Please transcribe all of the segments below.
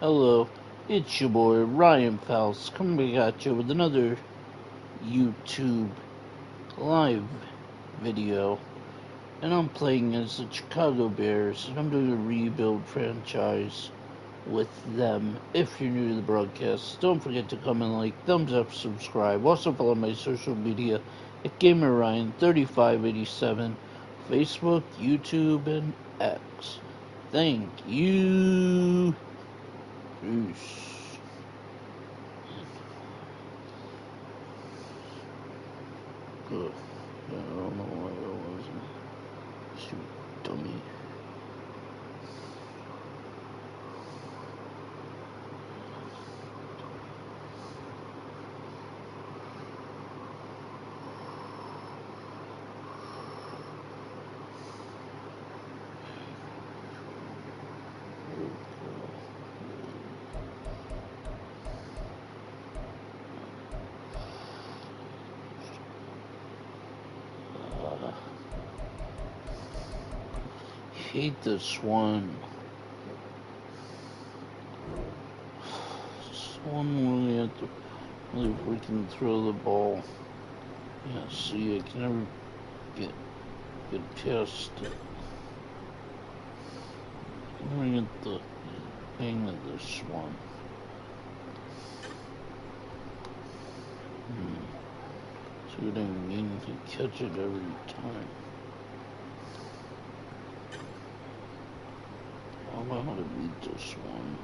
Hello, it's your boy Ryan Faust coming back at you with another YouTube live video. And I'm playing as the Chicago Bears, and I'm doing a rebuild franchise with them. If you're new to the broadcast, don't forget to comment, like, thumbs up, subscribe. Also follow my social media at GamerRyan3587, Facebook, YouTube, and X. Thank you. Peace. Ugh. Yeah, I don't know why that wasn't. Shoot, dummy. Hate this one. This one really have to really freaking throw the ball. Yeah, see, I can never get past it. I can never get the hang of this one. See what I mean? To catch it every time. I don't know how to beat this one.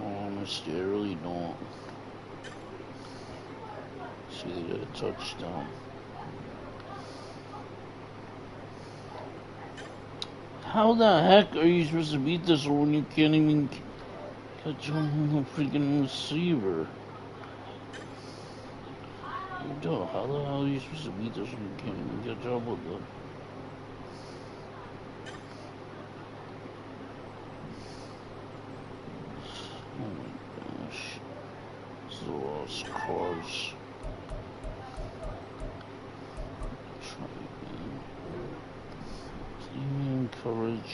Honestly, I really don't. See, they got a touchdown. How the heck are you supposed to beat this one when you can't even catch on the freaking receiver? You don't. How the hell are you supposed to beat this when you can't even catch up with them? Oh my gosh. This is a lost cause. Try again. Team coverage.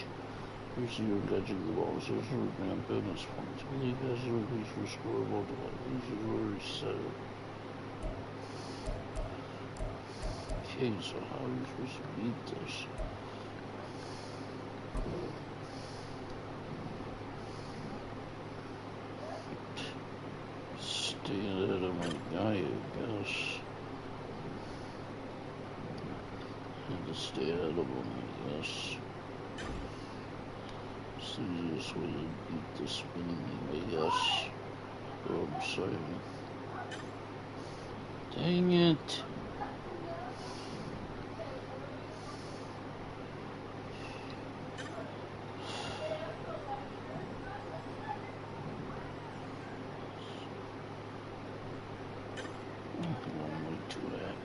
Receiver catching the ball. So it's a revamp bonus points. Believe has a increase for score multiplier. This is already set. Okay, so how are you supposed to beat this? Stay ahead of my guy, I guess. Have to stay ahead of him, I guess. It's the easiest way to beat the spinning game, I guess. Oh, I'm sorry. Dang it. Wait to that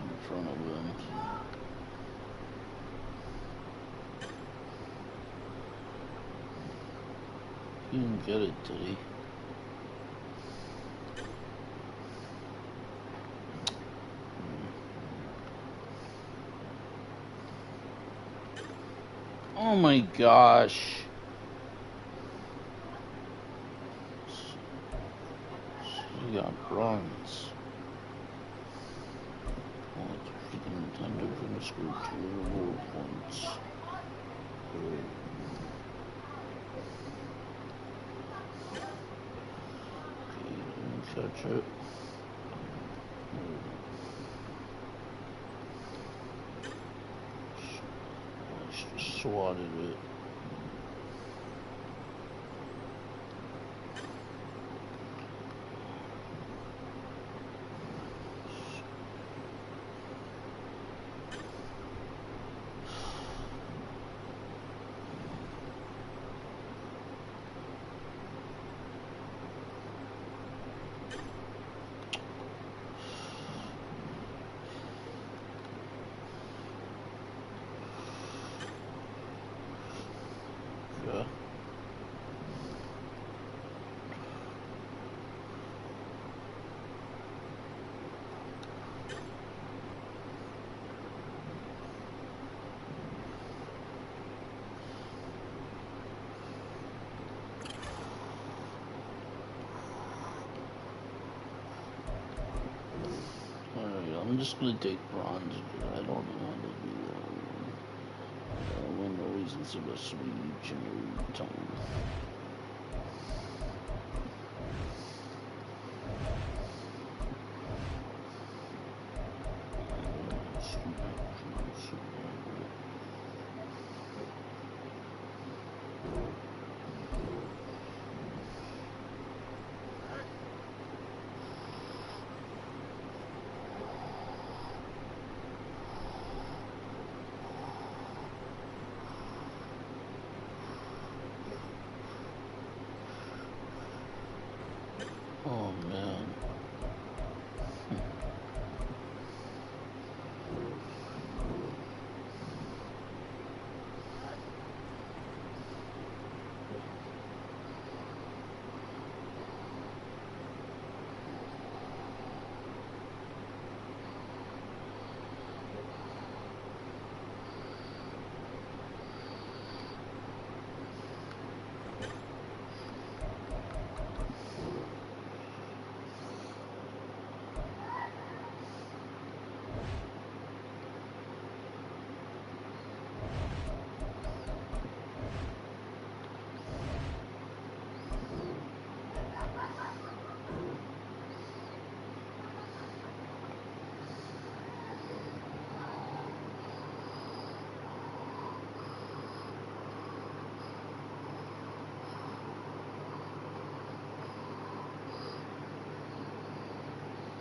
in front of him. He didn't get it, did he? Oh my gosh. He got runs. Oh, it's freaking intended for the score 2 more points. Okay, catch it. Just swatted it. just gonna take bronze because I don't know how to do that one. When always is a sweet and time. Oh man.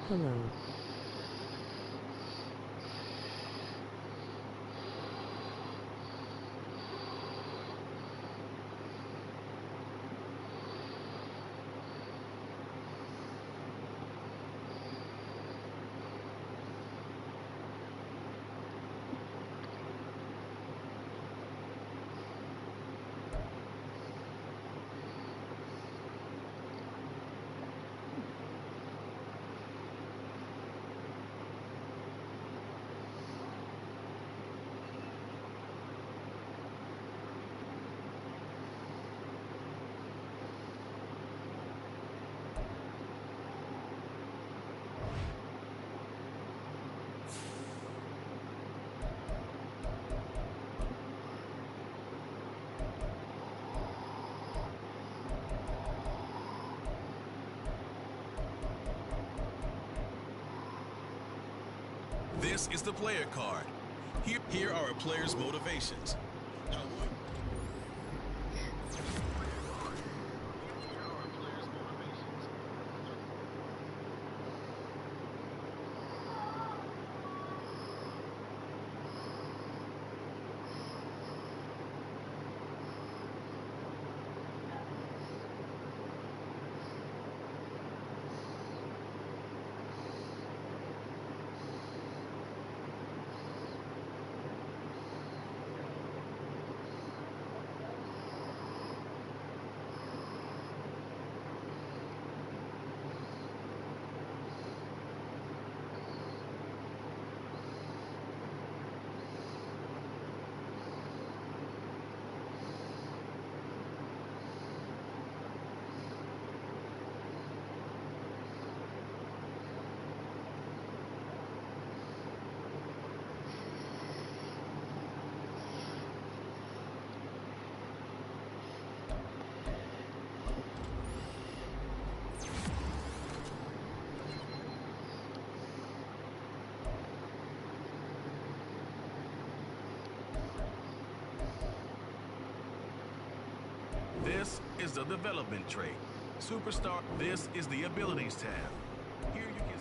Hello. This is the player card. Here are a player's motivations. This is the development trait. Superstar, this is the abilities tab. Here you can...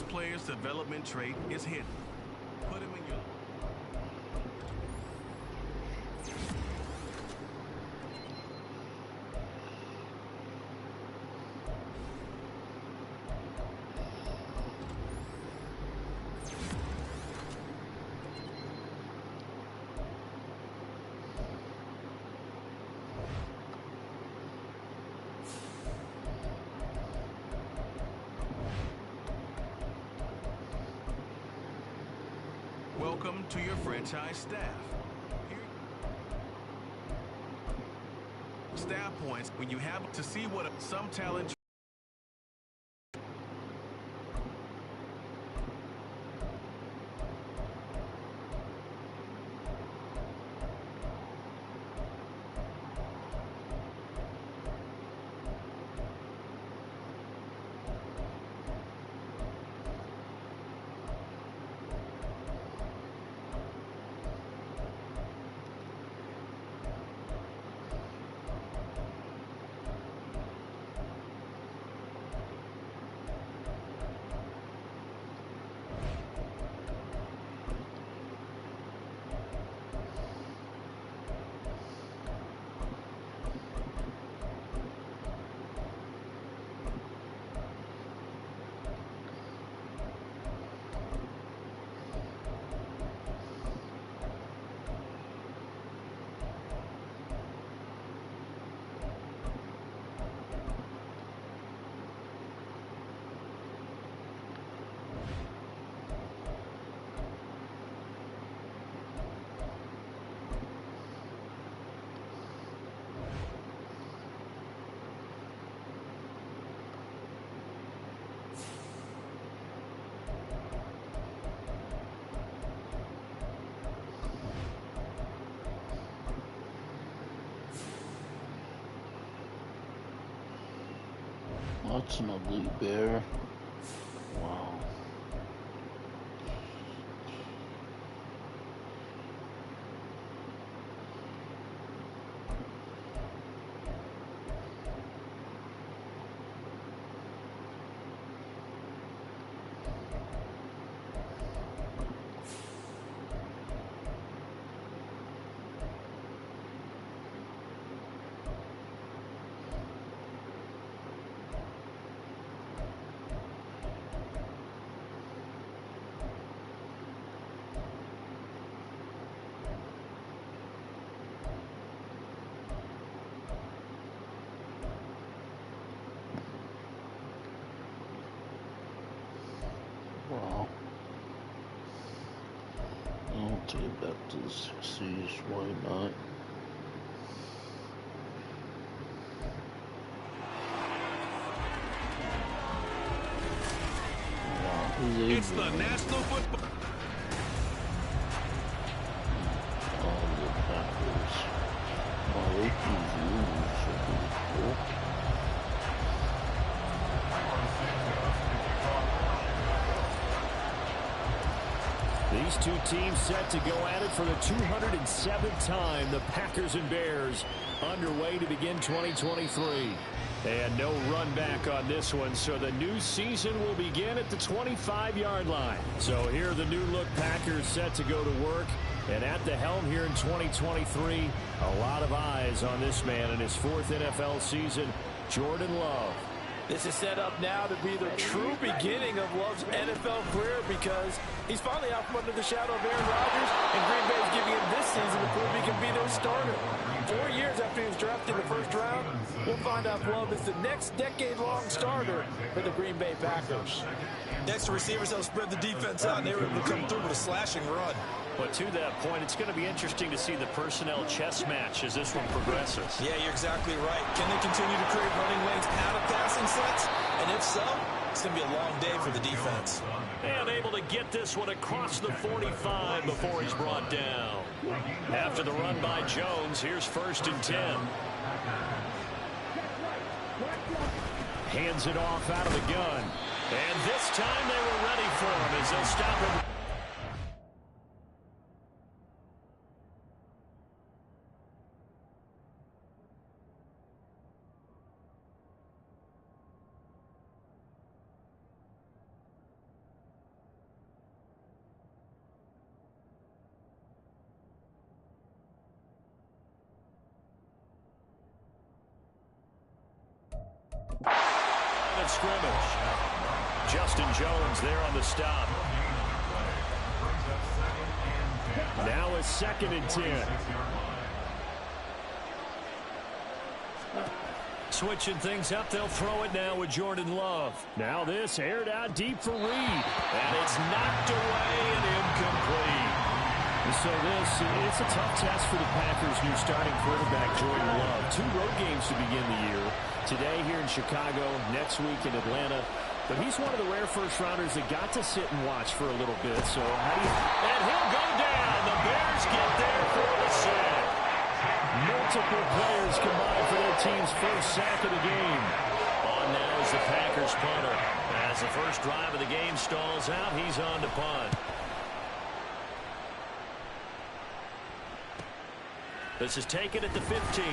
player's development trait is hidden. Put him in your... Welcome to your franchise staff. Staff points when you have to see what some talent. That's an ugly bear. Wow. Wow. I'll take it back to the 60s, why not? Wow, It's the National Football... Oh, the Packers. Oh, they choose rules, so pretty cool. These two teams set to go at it for the 207th time. The Packers and Bears underway to begin 2023. And no run back on this one, so the new season will begin at the 25-yard line. So here are the new-look Packers set to go to work. And at the helm here in 2023, a lot of eyes on this man in his fourth NFL season, Jordan Love. This is set up now to be the true beginning of Love's NFL career because he's finally out from under the shadow of Aaron Rodgers, and Green Bay is giving him this season to prove he can be their starter. 4 years after he was drafted in the first round, we'll find out if Love is the next decade-long starter for the Green Bay Packers. Extra receivers help spread the defense out, and they were able to come through with a slashing run. But to that point, it's going to be interesting to see the personnel chess match as this one progresses. Yeah, you're exactly right. Can they continue to create running lanes out of passing sets? And if so, it's going to be a long day for the defense. And able to get this one across the 45 before he's brought down. After the run by Jones, here's 1st and 10. Hands it off out of the gun. And this time they were ready for him as they'll stop him. of scrimmage. Justin Jones there on the stop. Now a 2nd and 10. Switching things up, they'll throw it now with Jordan Love. Now this aired out deep for Reed. And it's knocked away and incomplete. So it's a tough test for the Packers' new starting quarterback, Jordan Love. 2 road games to begin the year. Today here in Chicago, next week in Atlanta. But he's one of the rare first-rounders that got to sit and watch for a little bit. So and he'll go down. The Bears get there for the sack. Multiple players combined for their team's first sack of the game. On now is the Packers punter. As the first drive of the game stalls out, he's on to punt. This is taken at the 15.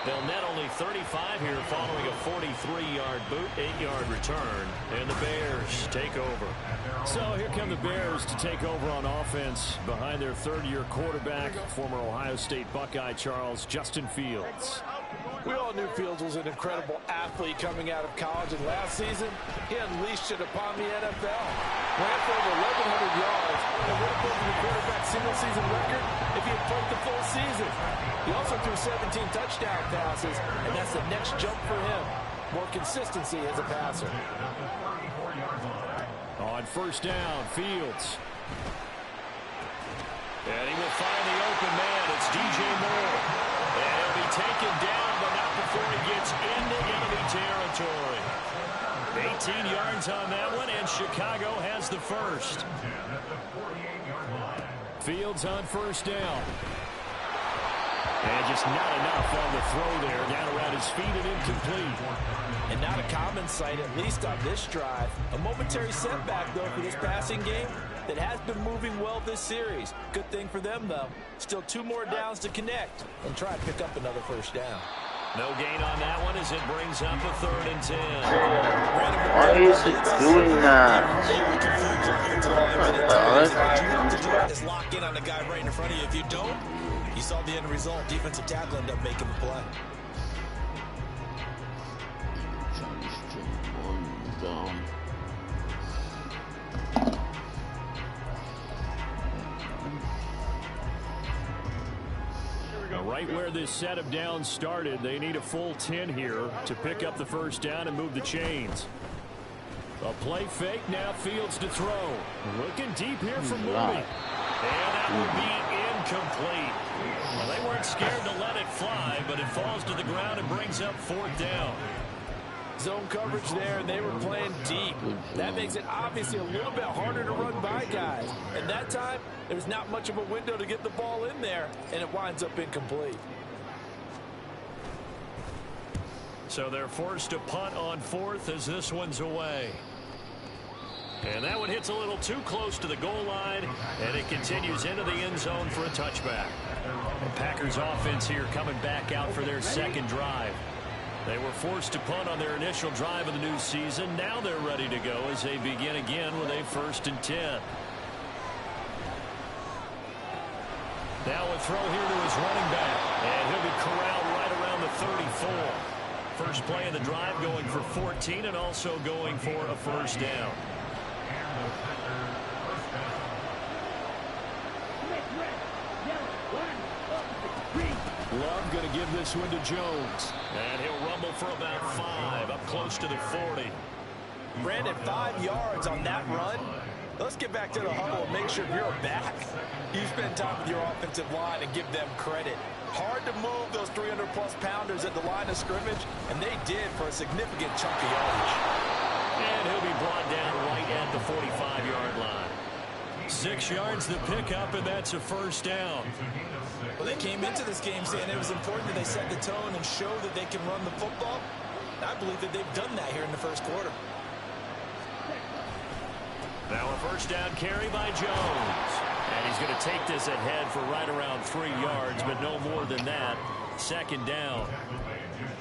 They'll net only 35 here following a 43-yard boot, 8-yard return. And the Bears take over. So here come the Bears to take over on offense behind their 3rd-year quarterback, former Ohio State Buckeye Justin Fields. We all knew Fields was an incredible athlete coming out of college, and last season, he unleashed it upon the NFL. Ran for over 1,100 yards and would have broken the quarterback single-season record if he had played the full season. He also threw 17 touchdown passes, and that's the next jump for him. More consistency as a passer. On first down, Fields. And he will find the open man. It's DJ Moore. And he'll be taken down, but not before he gets into enemy territory. 18 yards on that one, and Chicago has the first. Fields on first down. And just not enough on the throw there. Down around his feet and incomplete. And not a common sight, at least on this drive. A momentary setback, though, for this passing game that has been moving well this series. Good thing for them, though. Still 2 more downs to connect and try to pick up another first down. No gain on that one as it brings up a 3rd and 10. Why is it doing that? Is lock in on the guy right in front of you. If you don't, you saw the end result. Defensive tackle ended up making the play. Right where this set of downs started, they need a full 10 here to pick up the first down and move the chains. A play fake, now Fields to throw. Looking deep here for Mooney. And that would be incomplete. Well, they weren't scared to let it fly, but it falls to the ground and brings up 4th down. Zone coverage there, and they were playing deep. That makes it obviously a little bit harder to run by guys. And that time, there's not much of a window to get the ball in there, and it winds up incomplete. So they're forced to punt on 4th as this one's away. And that one hits a little too close to the goal line, and it continues into the end zone for a touchback. The Packers offense here coming back out for their 2nd drive. They were forced to punt on their initial drive of the new season. Now they're ready to go as they begin again with a 1st and 10. Now a throw here to his running back. And he'll be corralled right around the 34. First play of the drive going for 14 and also going for a first down. Love going to give this one to Jones. And he'll rumble for about 5, up close to the 40. Brandon, 5 yards on that run. Let's get back to the huddle and make sure you're back. You spend time with your offensive line and give them credit. Hard to move those 300-plus pounders at the line of scrimmage, and they did for a significant chunk of yardage. And he'll be brought down right at the 45-yard line. 6 yards the pickup, and that's a first down. Well, they came into this game saying it was important that they set the tone and show that they can run the football. I believe that they've done that here in the first quarter. Now a first down carry by Jones. And he's going to take this ahead for right around 3 yards, but no more than that. 2nd down.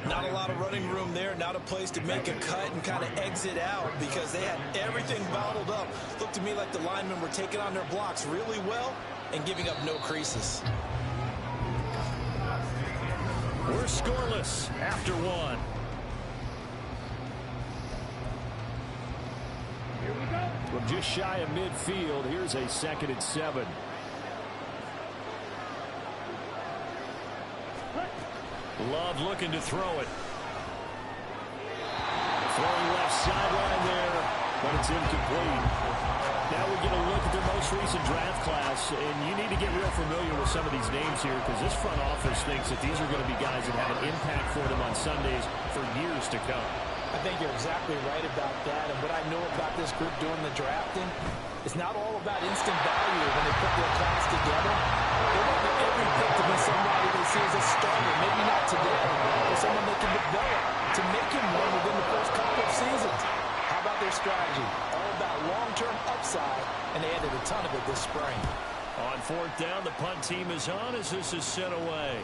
Not a lot of running room there, not a place to make a cut and kind of exit out because they had everything bottled up. Looked to me like the linemen were taking on their blocks really well and giving up no creases. We're scoreless after 1. From just shy of midfield, here's a 2nd and 7. Love looking to throw it. Throwing left sideline there, but it's incomplete. Now we get a look at their most recent draft class, and you need to get real familiar with some of these names here because this front office thinks that these are going to be guys that have an impact for them on Sundays for years to come. I think you're exactly right about that, and what I know about this group doing the drafting, it's not all about instant value when they put their class together. They want every pick to be somebody they see as a starter, maybe not today, but someone they can develop to make him one within the first couple of seasons. How about their strategy? All about long-term upside, and they added a ton of it this spring. On 4th down, the punt team is on as this is sent away.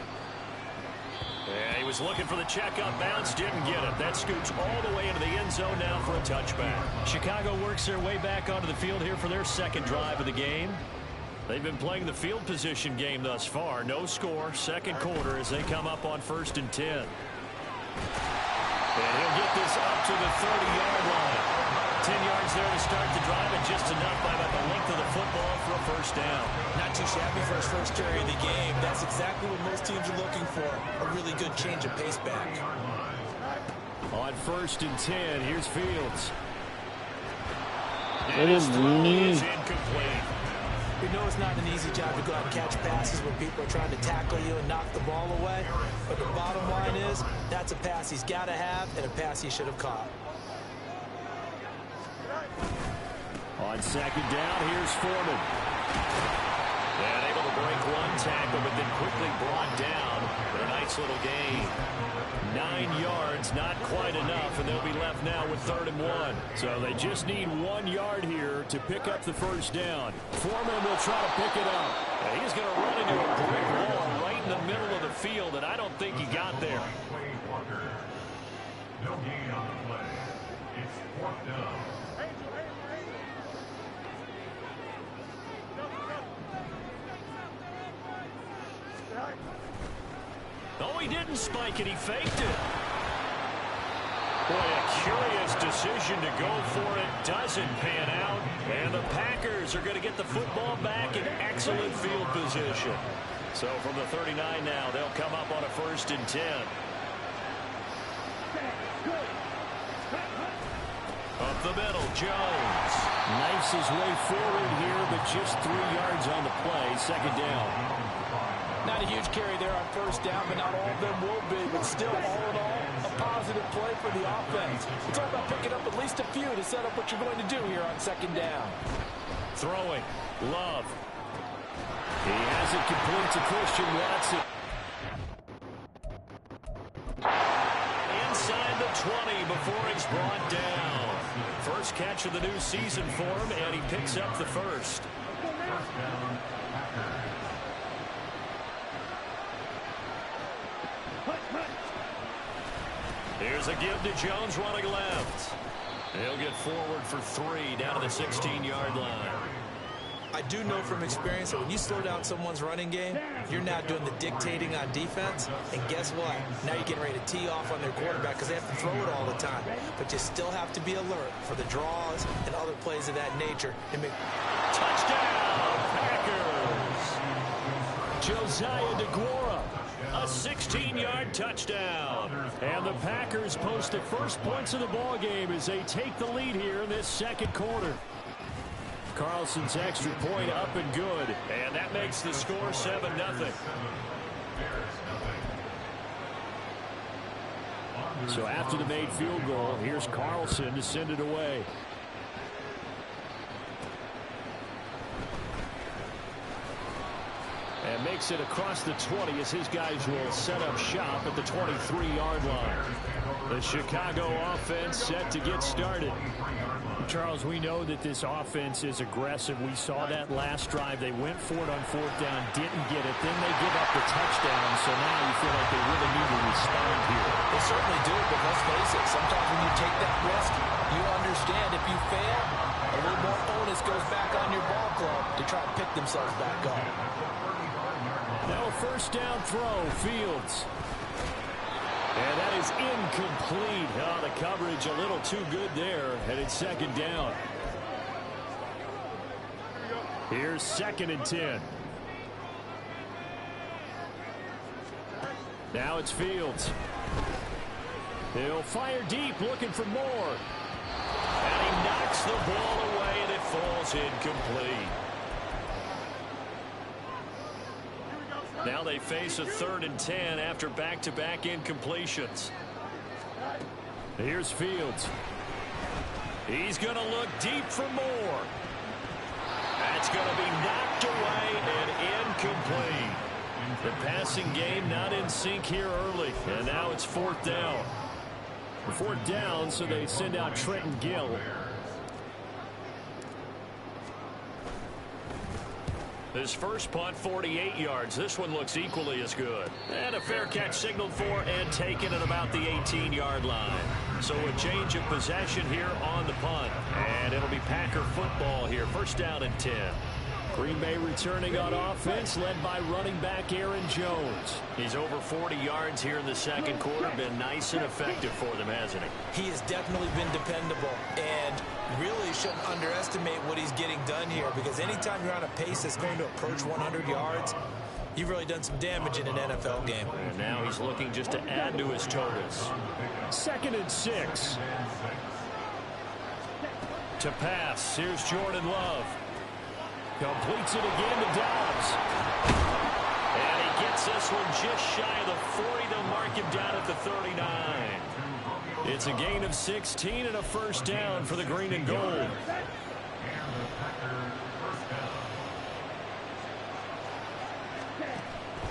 Yeah, he was looking for the check-up bounce, didn't get it. That scoots all the way into the end zone now for a touchback. Chicago works their way back onto the field here for their 2nd drive of the game. They've been playing the field position game thus far. No score, 2nd quarter as they come up on 1st and 10. And he'll get this up to the 30-yard line. 10 yards there to start the drive, and just enough by about the length of the football for a 1st down. Not too shabby for his first carry of the game. That's exactly what most teams are looking for, a really good change of pace back. On 1st and 10, here's Fields. Let him lead. Incomplete. We know it's not an easy job to go out and catch passes when people are trying to tackle you and knock the ball away. But the bottom line is, that's a pass he's got to have and a pass he should have caught. On 2nd down, here's Foreman. And able to break one tackle, but then quickly brought down for a nice little gain. 9 yards, not quite enough, and they'll be left now with 3rd and 1. So they just need 1 yard here to pick up the 1st down. Foreman will try to pick it up. And he's going to run into a brick wall right in the middle of the field, and I don't think he got there. No gain on the play. It's 4th down. Oh, he didn't spike it. He faked it. Boy, a curious decision to go for it. Doesn't pan out. And the Packers are going to get the football back in excellent field position. So from the 39 now, they'll come up on a 1st and 10. Up the middle, Jones. Knifes his way forward here, but just 3 yards on the play. 2nd down. Not a huge carry there on 1st down, but not all of them will be. But still, all in all, a positive play for the offense. It's all about picking up at least a few to set up what you're going to do here on 2nd down. Throwing. Love. He has it complete to Christian Watson. Inside the 20 before it's brought down. First catch of the new season for him, and he picks up the 1st. Here's a give to Jones running left. He'll get forward for 3 down to the 16-yard line. I do know from experience that when you slow down someone's running game, you're now doing the dictating on defense. And guess what? Now you're getting ready to tee off on their quarterback because they have to throw it all the time. But you still have to be alert for the draws and other plays of that nature. And make touchdown, Packers. Josiah DeGuara, a 16-yard touchdown. And the Packers post the first points of the ball game as they take the lead here in this 2nd quarter. Carlson's extra point up and good, and that makes the score 7-0. So after the made field goal, here's Carlson to send it away. And makes it across the 20 as his guys will set up shop at the 23-yard line. The Chicago offense set to get started. Charles, we know that this offense is aggressive. We saw that last drive. They went for it on 4th down, didn't get it. Then they give up the touchdown. So now you feel like they really need to respond here. They certainly do, but let's face it. Sometimes when you take that risk, you understand if you fail, a little more onus goes back on your ball club to try to pick themselves back up. Now a 1st down throw, Fields. And that is incomplete. Oh, the coverage a little too good there, and it's 2nd down. Here's 2nd and 10. Now it's Fields. He'll fire deep, looking for more. And he knocks the ball away, and it falls incomplete. Now they face a 3rd and 10 after back-to-back incompletions. Here's Fields. He's going to look deep for more. That's going to be knocked away and incomplete. The passing game not in sync here early. And now it's 4th down. 4th down, so they send out Trenton Gill. His first punt, 48 yards. This one looks equally as good. And a fair catch signaled for and taken at about the 18-yard line. So a change of possession here on the punt. And it'll be Packer football here. 1st down and 10. Green Bay returning on offense, led by running back Aaron Jones. He's over 40 yards here in the 2nd quarter. Been nice and effective for them, hasn't he? He has definitely been dependable, and really shouldn't underestimate what he's getting done here, because anytime you're on a pace that's going to approach 100 yards, you've really done some damage in an NFL game. And now he's looking just to add to his totals. 2nd and 6. To pass, here's Jordan Love. Completes it again to Dobbs. And he gets this one just shy of the 40. They'll mark him down at the 39. It's a gain of 16 and a 1st down for the green and gold.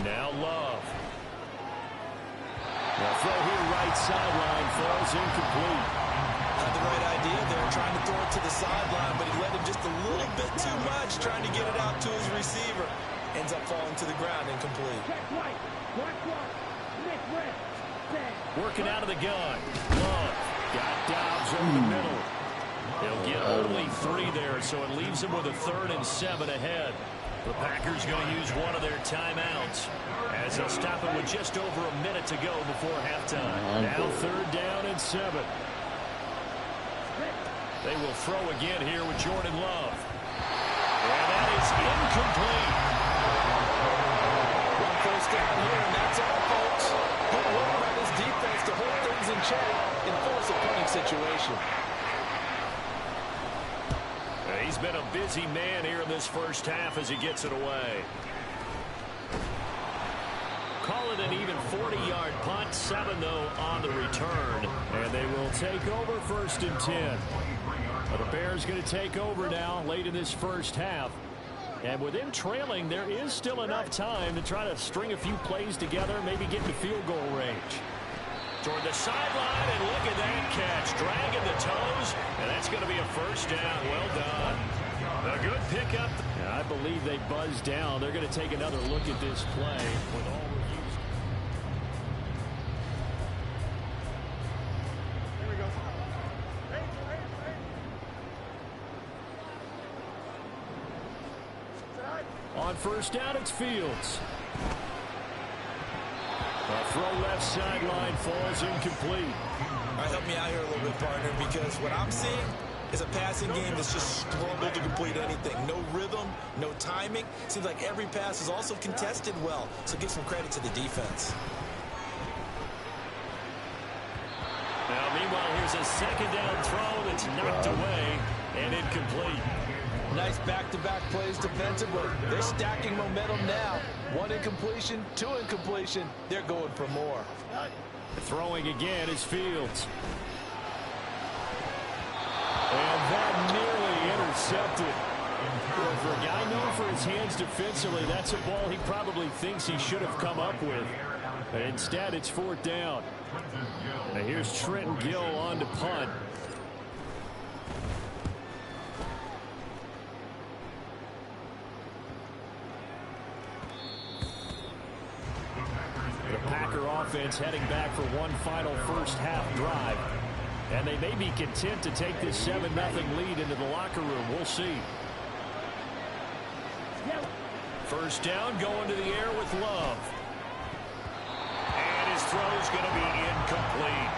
Now Love. The throw here right sideline falls incomplete. Had the right idea there, trying to throw it to the sideline, but he led him just a little bit too much, trying to get it out to his receiver. Ends up falling to the ground incomplete. Working out of the gun. Love got Dobbs over the middle. He'll get only 3 there, so it leaves him with a 3rd and 7 ahead. The Packers going to use one of their timeouts as they'll stop it with just over a minute to go before halftime. Now 3rd down and 7. They will throw again here with Jordan Love. And that is incomplete. One 1st down here, and that's all, folks. Good work by this defense to hold things in check and force a punting situation. He's been a busy man here in this 1st half as he gets it away. Call it an even 40-yard punt. 7, though, on the return. And they will take over 1st and 10. The Bears going to take over now late in this 1st half. And with them trailing, there is still enough time to try to string a few plays together, maybe get into field goal range. Toward the sideline, and look at that catch. Dragging the toes, and that's going to be a 1st down. Well done. A good pickup. I believe they buzzed down. They're going to take another look at this play with all reviews. Here we go. On 1st down, it's Fields. A throw left sideline falls incomplete. All right, help me out here a little bit, partner, because what I'm seeing is a passing game that's just struggled to complete anything. No rhythm, no timing. Seems like every pass is also contested well, so give some credit to the defense. Now, meanwhile, here's a 2nd down throw that's knocked away and incomplete. Nice back-to-back plays defensively. They're stacking momentum now. 1 incompletion, 2 incompletion. They're going for more. Throwing again is Fields. And that nearly intercepted. Well, for a guy known for his hands defensively, that's a ball he probably thinks he should have come up with. But instead, it's 4th down. Now here's Trenton Gill on to punt. The Packer offense heading back for one final 1st half drive. And they may be content to take this 7-0 lead into the locker room. We'll see. 1st down, going to the air with Love. And his throw's going to be incomplete.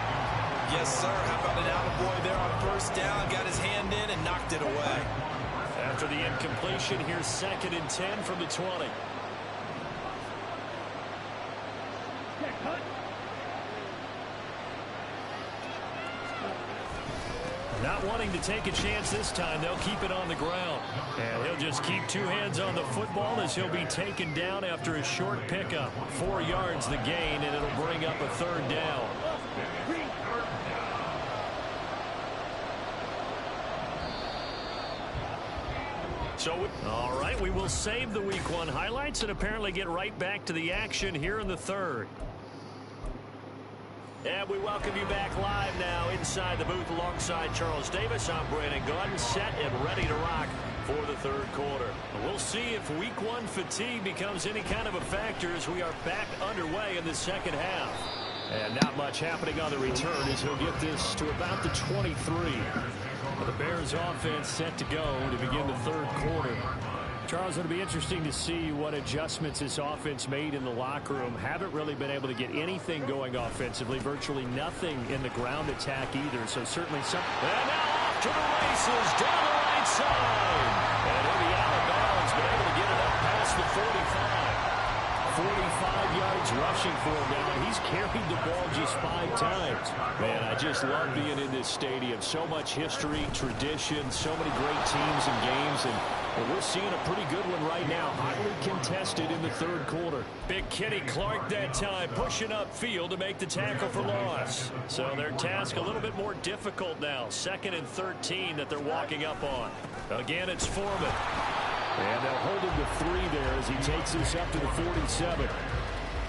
Yes, sir. How about an attaboy there on 1st down? Got his hand in and knocked it away. After the incompletion, here's 2nd and 10 from the 20. Not wanting to take a chance this time, they'll keep it on the ground. And he'll just keep 2 hands on the football as he'll be taken down after a short pickup. 4 yards the gain, and it'll bring up a 3rd down. So, all right, we will save the Week 1 highlights and apparently get right back to the action here in the 3rd. And we welcome you back live now inside the booth alongside Charles Davis. I'm Brandon Gunn, set and ready to rock for the 3rd quarter. We'll see if Week 1 fatigue becomes any kind of a factor as we are back underway in the 2nd half. And not much happening on the return as he'll get this to about the 23. The Bears offense set to go to begin the 3rd quarter. Charles, it'll be interesting to see what adjustments this offense made in the locker room. Haven't really been able to get anything going offensively. Virtually nothing in the ground attack either. So certainly some. And now off to the races down the right side. And he'll be out of bounds, but able to get it up past the 45. 45 yards rushing for him now. He's carried the ball just 5 times. Man, I just love being in this stadium. So much history, tradition, so many great teams and games, and we're seeing a pretty good one right now. Hotly contested in the 3rd quarter. Big Kenny Clark that time pushing upfield to make the tackle for loss. So their task a little bit more difficult now. 2nd and 13 that they're walking up on. Again, it's Foreman. And they'll hold him to 3 there as he takes this up to the 47.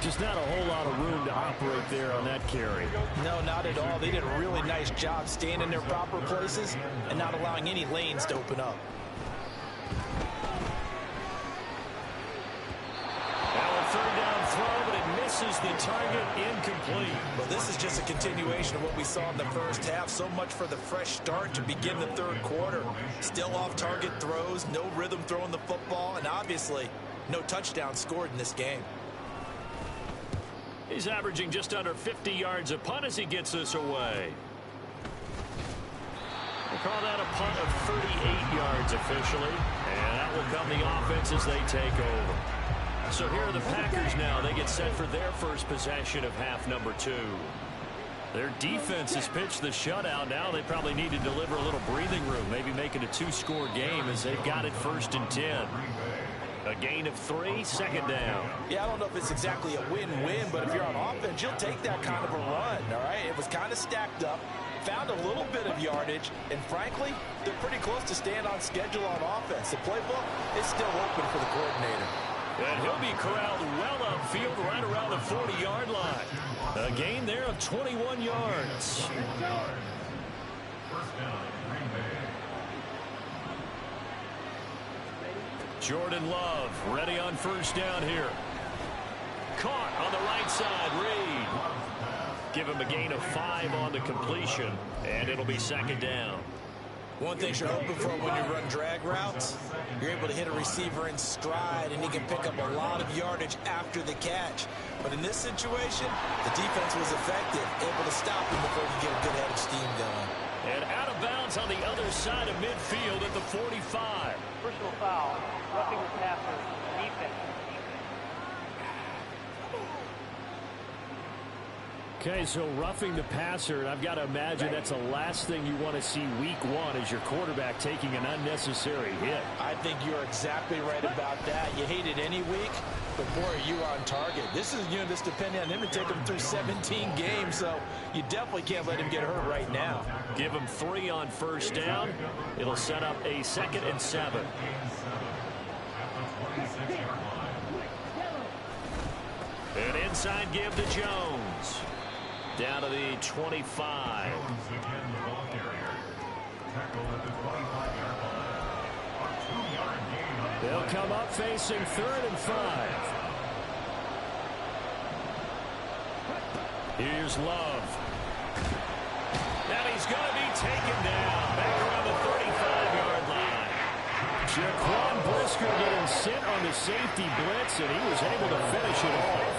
Just not a whole lot of room to operate there on that carry. No, not at all. They did a really nice job staying in their proper places and not allowing any lanes to open up. Now a 3rd down throw, but it misses the target, incomplete. Well, this is just a continuation of what we saw in the 1st half. So much for the fresh start to begin the 3rd quarter. Still off-target throws, no rhythm throwing the football, and obviously no touchdown scored in this game. He's averaging just under 50 yards a punt as he gets this away. We'll call that a punt of 38 yards officially, and that will come the offense as they take over. So here are the Packers now. They get set for their first possession of half number 2. Their defense has pitched the shutout. Now they probably need to deliver a little breathing room, maybe make it a 2-score game as they've got it 1st and 10. A gain of 3, 2nd down. Yeah, I don't know if it's exactly a win-win, but if you're on offense, you'll take that kind of a run, all right? It was kind of stacked up, found a little bit of yardage, and frankly, they're pretty close to staying on schedule on offense. The playbook is still open for the coordinator. And he'll be corralled well upfield right around the 40-yard line. A gain there of 21 yards. Jordan Love ready on 1st down here. Caught on the right side, Reed. Give him a gain of 5 on the completion, and it'll be 2nd down. One thing you're hoping for when you run drag routes, you're able to hit a receiver in stride, and he can pick up a lot of yardage after the catch. But in this situation, the defense was effective, able to stop him before he get a good head of steam going. And out of bounds on the other side of midfield at the 45. Personal foul, roughing the passer, defense. Okay, so roughing the passer, and I've got to imagine that's the last thing you want to see Week 1 as your quarterback taking an unnecessary hit. I think you're exactly right about that. You hate it any week, but boy, are you on target. This is, this depending on him to take him through 17 games, so you definitely can't let him get hurt right now. Give him 3 on 1st down. It'll set up a 2nd and 7. An inside give to Jones. Down to the 25. They'll come up facing 3rd and 5. Here's Love. And he's going to be taken down back around the 35-yard line. Jaquan Brisker getting sent on the safety blitz, and he was able to finish it off.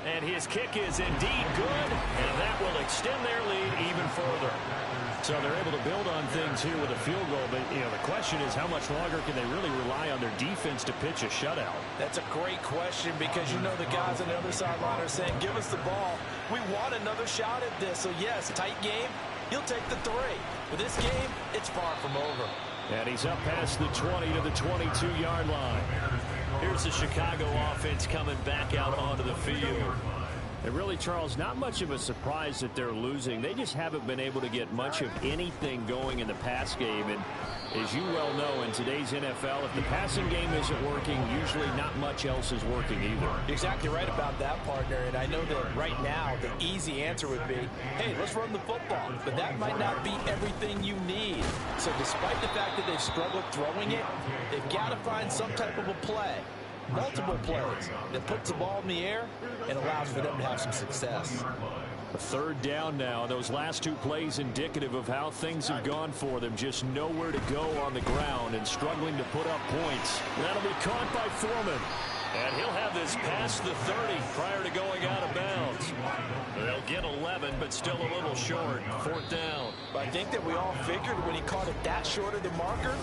And His kick is indeed good, and that will extend their lead even further. So they're able to build on things here with a field goal, but the question is how much longer can they really rely on their defense to pitch a shutout? That's a great question because you know the guys on the other sideline are saying, give us the ball. We want another shot at this. So yes, tight game, he'll take the 3. But this game, it's far from over. And he's up past the 20 to the 22-yard line. Here's the Chicago offense coming back out onto the field. And really, Charles, not much of a surprise that they're losing. They just haven't been able to get much of anything going in the pass game. And as you well know, in today's NFL, if the passing game isn't working, usually not much else is working either. You're exactly right about that, partner. And I know that right now, the easy answer would be, hey, let's run the football. But that might not be everything you need. So despite the fact that they've struggled throwing it, they've got to find some type of a play. Multiple plays that puts the ball in the air and allows for them to have some success. A 3rd down now. Those last 2 plays indicative of how things have gone for them. Just nowhere to go on the ground and struggling to put up points. That'll be caught by Foreman. And he'll have this past the 30 prior to going out of bounds. They'll get 11, but still a little short. 4th down. But I think that we all figured when he caught it that short of the marker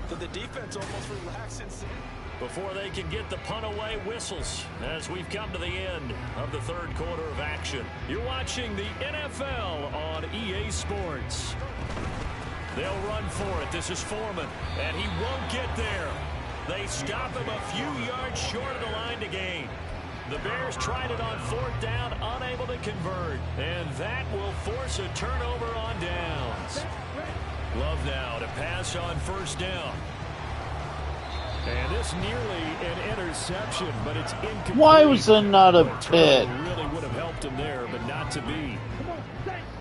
that the defense almost relaxed and said, before they can get the punt away, whistles as we've come to the end of the 3rd quarter of action. You're watching the NFL on EA Sports. They'll run for it. This is Foreman, and he won't get there. They stop him a few yards short of the line to gain. The Bears tried it on 4th down, unable to convert, and that will force a turnover on downs. Love now to pass on 1st down. And this nearly an interception, but it's incomplete. Why was there not a pick? Really would have helped him there, but not to be.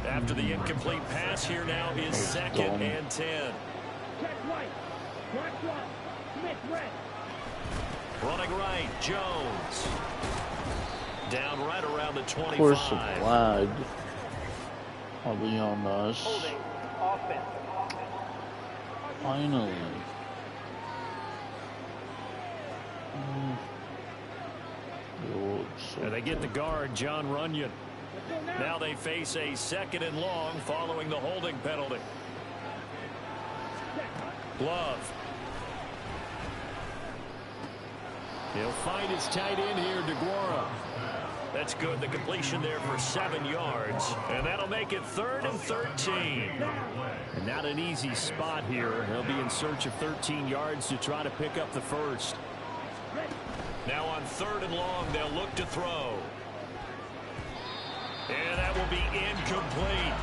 After the incomplete pass, here now is 2nd and 10. Running right, Jones. Down right around the 25. Of course, a flag. Probably on us. Holding. Offense. Finally. And they get the guard, John Runyon. Now they face a 2nd and long following the holding penalty. Love. He'll find his tight end here, DeGuara. That's good. The completion there for 7 yards. And that'll make it 3rd and 13. And not an easy spot here. They'll be in search of 13 yards to try to pick up the 1st. Now on 3rd and long, they'll look to throw. And that will be incomplete.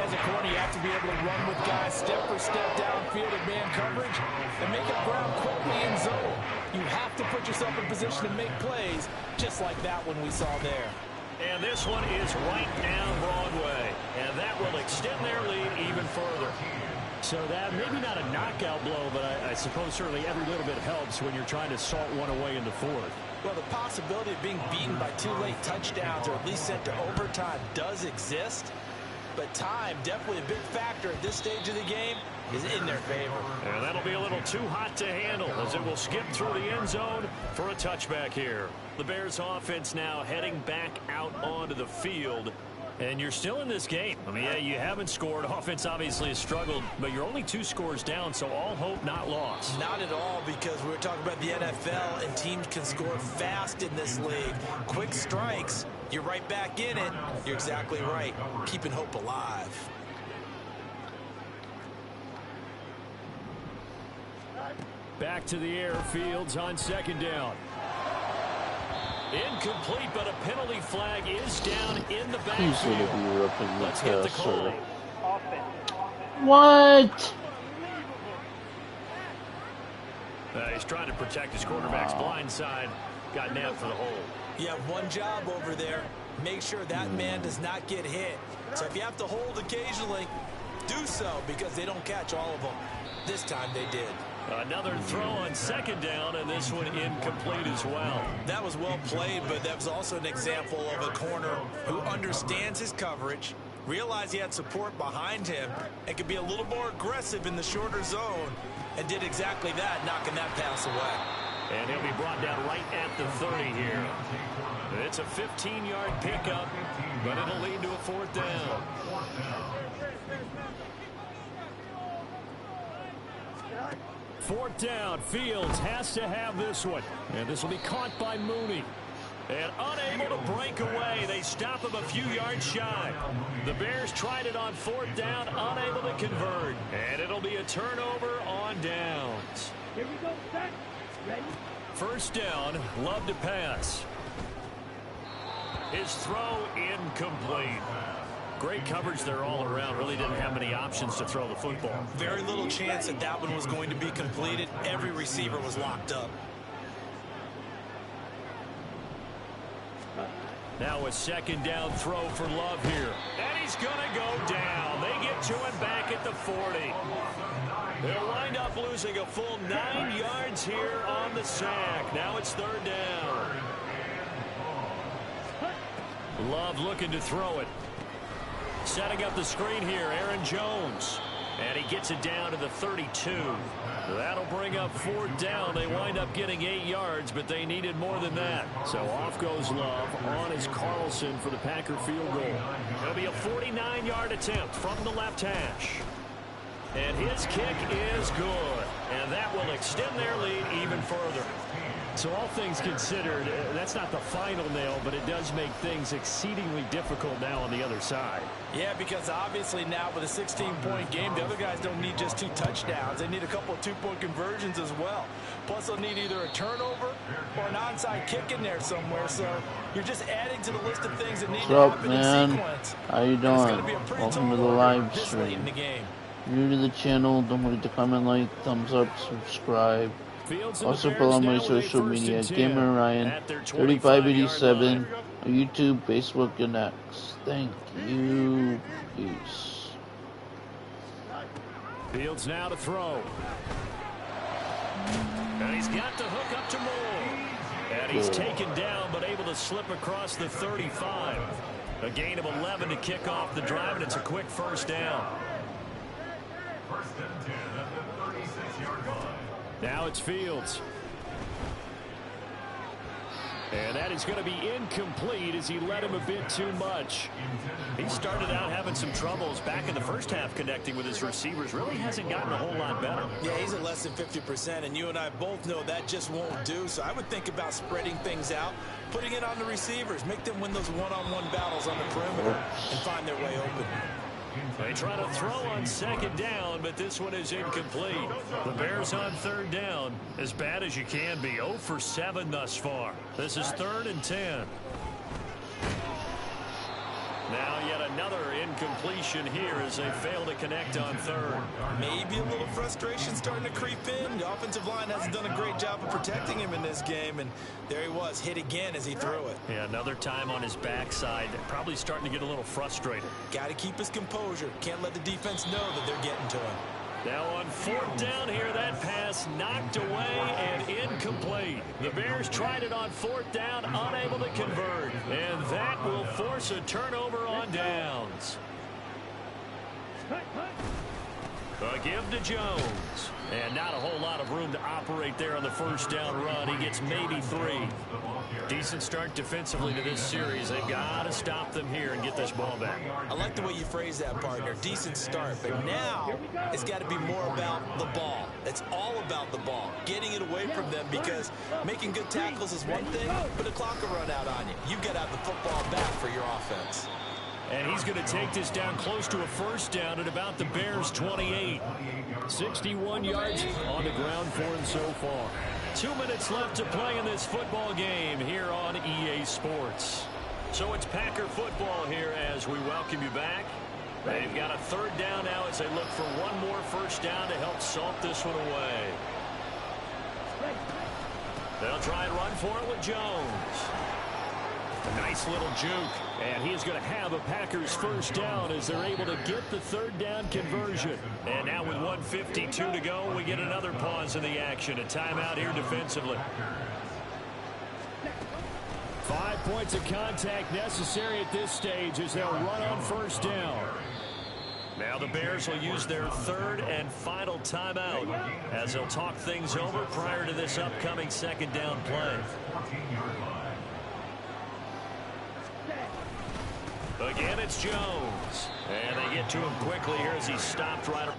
As a corner, you have to be able to run with guys step for step downfield in man coverage and make up ground quickly in zone. You have to put yourself in position to make plays, just like that one we saw there. And this one is right down Broadway. And that will extend their lead even further. So that maybe not a knockout blow, but I suppose certainly every little bit helps when you're trying to salt one away in the 4th. Well, the possibility of being beaten by 2 late touchdowns or at least sent to overtime does exist. But time, definitely a big factor at this stage of the game, is in their favor. And that'll be a little too hot to handle as it will skip through the end zone for a touchback here. The Bears offense now heading back out onto the field. And you're still in this game. I mean, yeah, you haven't scored. Offense obviously has struggled, but you're only 2 scores down, so all hope not lost. Not at all, because we were talking about the NFL, and teams can score fast in this league. Quick strikes, you're right back in it. You're exactly right. Keeping hope alive. Back to the air, Fields on 2nd down. Incomplete, but a penalty flag is down in the backfield. Let's get the call. What? He's trying to protect his quarterback's blind side. Got nabbed for the hold. You have one job over there. Make sure that man does not get hit. So if you have to hold occasionally, do so, because they don't catch all of them. This time they did. Another throw on 2nd down, and this one incomplete as well. That was well played, but that was also an example of a corner who understands his coverage, realized he had support behind him, and could be a little more aggressive in the shorter zone, and did exactly that, knocking that pass away. And he'll be brought down right at the 30 here. It's a 15-yard pickup, but it'll lead to a 4th down. Fourth down, Fields has to have this one. And this will be caught by Mooney. And unable to break away. They stop him a few yards shy. The Bears tried it on 4th down, unable to convert. And it'll be a turnover on downs. Here we go, set, ready. First down, Love to pass. His throw incomplete. Great coverage there all around. Really didn't have many options to throw the football. Very little chance that that one was going to be completed. Every receiver was locked up. Now a 2nd down throw for Love here. And he's going to go down. They get to him back at the 40. They'll wind up losing a full 9 yards here on the sack. Now it's 3rd down. Love looking to throw it. Setting up the screen here, Aaron Jones. And he gets it down to the 32. That'll bring up 4th down. They wind up getting 8 yards, but they needed more than that. So off goes Love. On is Carlson for the Packer field goal. It'll be a 49-yard attempt from the left hash. And his kick is good. And that will extend their lead even further. So all things considered, that's not the final nail, but it does make things exceedingly difficult now on the other side. Yeah, because obviously now with a 16-point game, the other guys don't need just 2 touchdowns. They need a couple of 2-point conversions as well. Plus, they'll need either a turnover or an onside kick in there somewhere. So you're just adding to the list of things that need to happen in sequence. How you doing? Welcome to the live stream. New to the channel, don't forget to comment, like, thumbs up, subscribe. Also follow my social media, Gamer Ryan 3587 on YouTube, Facebook, and X. Thank you. Peace. Fields now to throw. And he's got the hook up to Moore. And he's taken down, but able to slip across the 35. A gain of 11 to kick off the drive, and it's a quick 1st down. Now it's Fields. And that is going to be incomplete as he led him a bit too much. He started out having some troubles back in the first half connecting with his receivers. Really hasn't gotten a whole lot better. Yeah, he's at less than 50%, and you and I both know that just won't do. So I would think about spreading things out, putting it on the receivers, make them win those one-on-one battles on the perimeter and find their way open. They try to throw on 2nd down, but this one is incomplete. The Bears on 3rd down, as bad as you can be. 0 for 7 thus far. This is 3rd and 10. Now yet another incompletion here as they fail to connect on 3rd. Maybe a little frustration starting to creep in. The offensive line hasn't done a great job of protecting him in this game, and there he was, hit again as he threw it. Yeah, another time on his backside. Probably starting to get a little frustrated. Got to keep his composure. Can't let the defense know that they're getting to him. Now on 4th down here, that pass knocked away and incomplete. The Bears tried it on 4th down, unable to convert. And that will force a turnover on downs. A give to Jones. And not a whole lot of room to operate there on the 1st down run. He gets maybe 3. Decent start defensively to this series. They've got to stop them here and get this ball back. I like the way you phrase that, partner. Decent start. But now it's got to be more about the ball. It's all about the ball. Getting it away from them, because making good tackles is one thing, but the clock will run out on you. You've got to have the football back for your offense. And he's going to take this down close to a 1st down at about the Bears' 28. 61 yards on the ground for him so far. 2 minutes left to play in this football game here on EA Sports. So it's Packer football here as we welcome you back. They've got a 3rd down now as they look for one more 1st down to help salt this one away. They'll try and run for it with Jones. A nice little juke, and he is going to have a Packers 1st down as they're able to get the 3rd down conversion. And now with 1:52 to go, we get another pause in the action. A timeout here defensively. 5 points of contact necessary at this stage as they'll run on 1st down. Now the Bears will use their third and final timeout as they'll talk things over prior to this upcoming second down play. Again, it's Jones. And they get to him quickly here as he stopped right.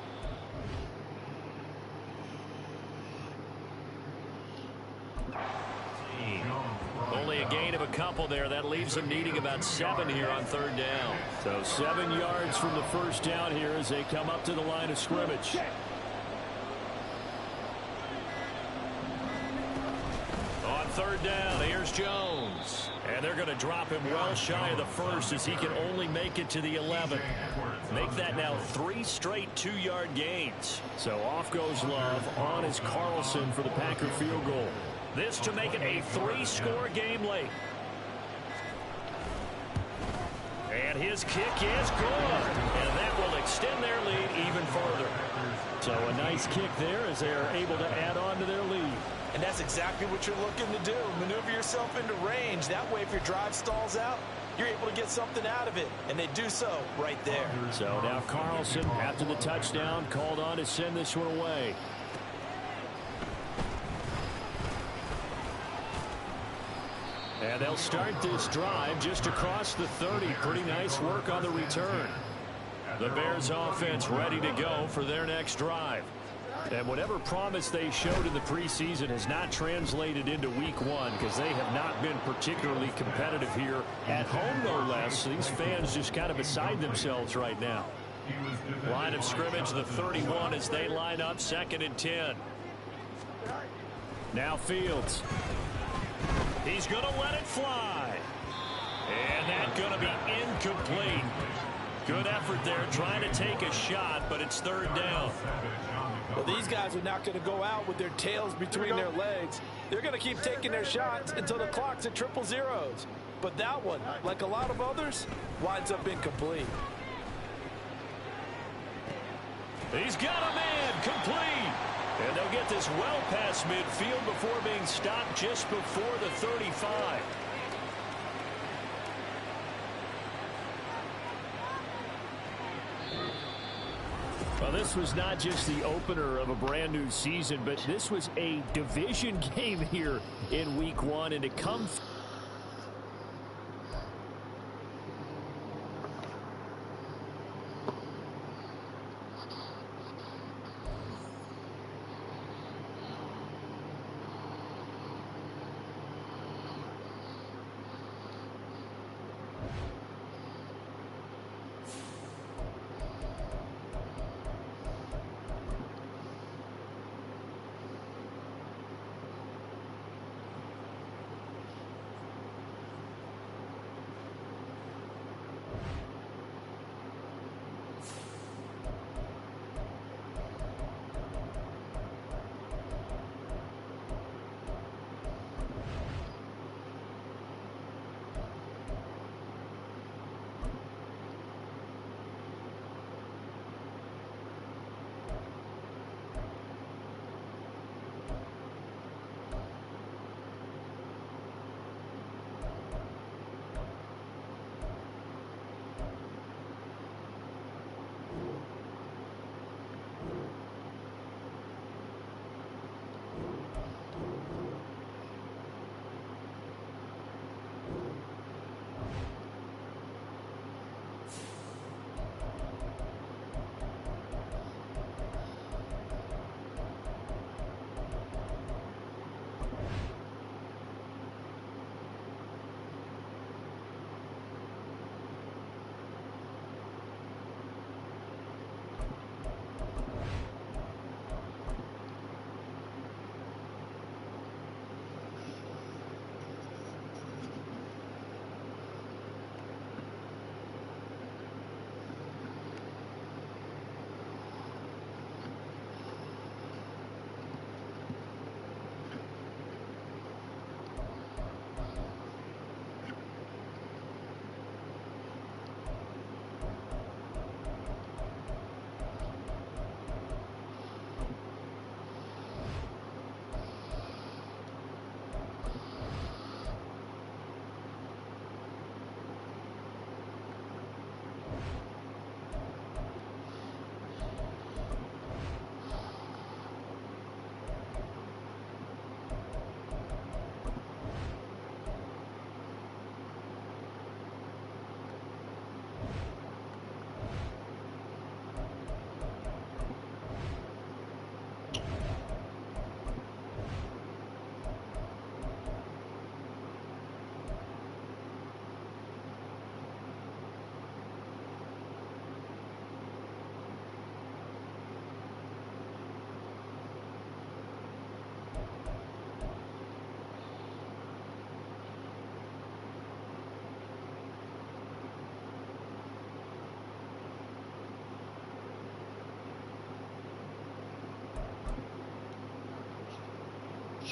Only a gain of a couple there. That leaves them needing about 7 here on third down. So 7 yards from the first down here as they come up to the line of scrimmage. On third down, here's Jones. And they're going to drop him well shy of the first as he can only make it to the 11. Make that now 3 straight 2-yard gains. So off goes Love. On is Carlson for the Packer field goal. This to make it a 3-score game late. And his kick is good. And that will extend their lead even further. So a nice kick there as they're able to add on to their lead. And that's exactly what you're looking to do. Maneuver yourself into range. That way, if your drive stalls out, you're able to get something out of it. And they do so right there. So now Carlson, after the touchdown, called on to send this one away. And they'll start this drive just across the 30. Pretty nice work on the return. The Bears offense ready to go for their next drive. And whatever promise they showed in the preseason has not translated into week 1 because they have not been particularly competitive here at home, no less. These fans just kind of beside themselves right now. Line of scrimmage, the 31 as they line up 2nd and 10. Now Fields. He's going to let it fly. And that's going to be incomplete. Good effort there trying to take a shot, but it's third down. Well, these guys are not going to go out with their tails between their legs. They're going to keep taking their shots until the clock's at 000. But that one, like a lot of others, winds up incomplete. He's got a man complete. And they'll get this well past midfield before being stopped just before the 35. Well, this was not just the opener of a brand new season, but this was a division game here in week 1. And to come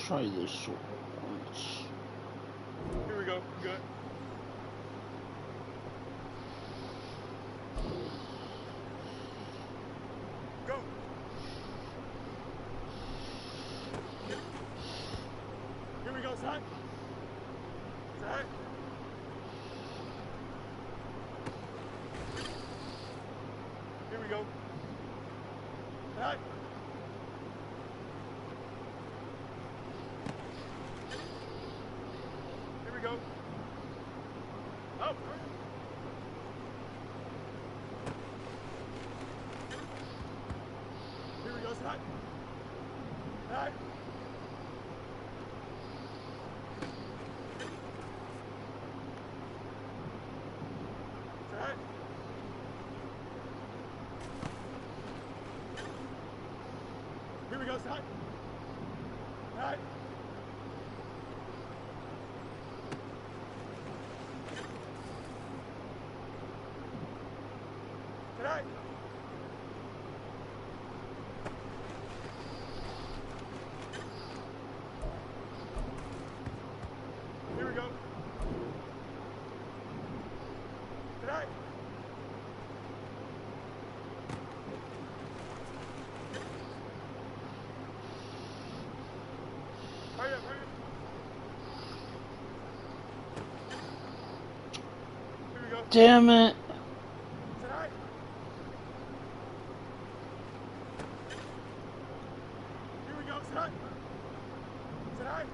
try this once. Here we go. Good. Go. Here we go, side. Side. Here we go. Side. Here we go. Up. Here we go, side. Side. Side. Here we go, side. Side. Side. Here we go. Side. Hurry up, hurry up. Here we go. Damn it! Side. Here we go, side. Side.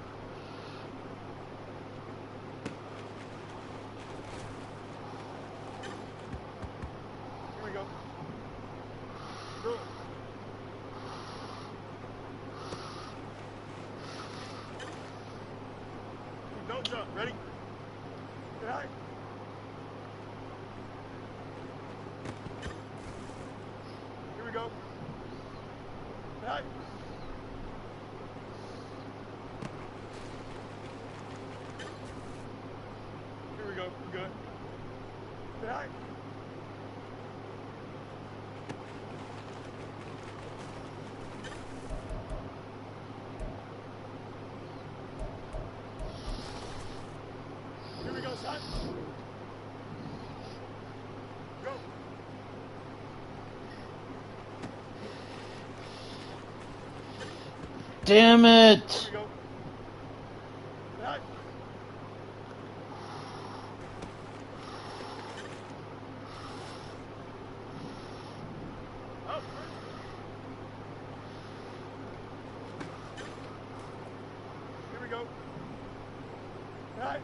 Here we go. Good. Don't jump. Ready? Side. Here we go. Side. Here we go. Good. Side. Here we go, side. Go. Damn it! Here we go. Side. Up. Here we go. Side.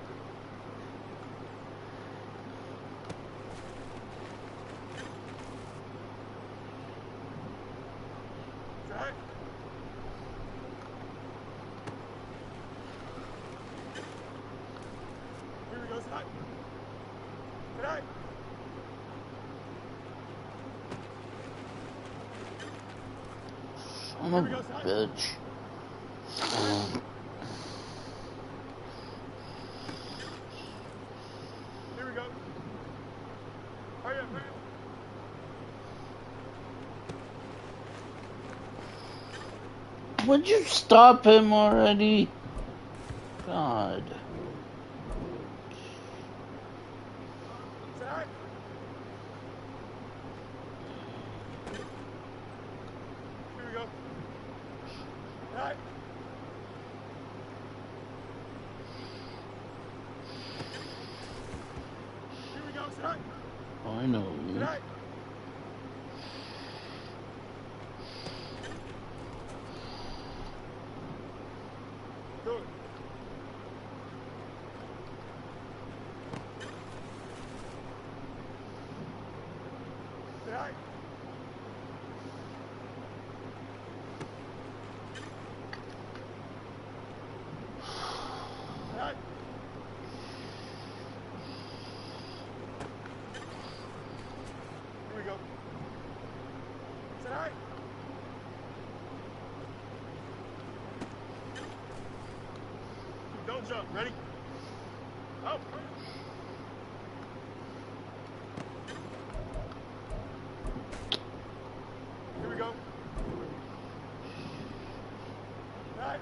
Side. Here we go, side. Side. Son of a bitch. Here we go. Hurry up, hurry up. Would you stop him already? God. Side. Here we go. Side. Here we go, side. I know you. Side. Good. Side. Side. Here we go. Side. Don't jump. Ready? Up. Here we go. Side.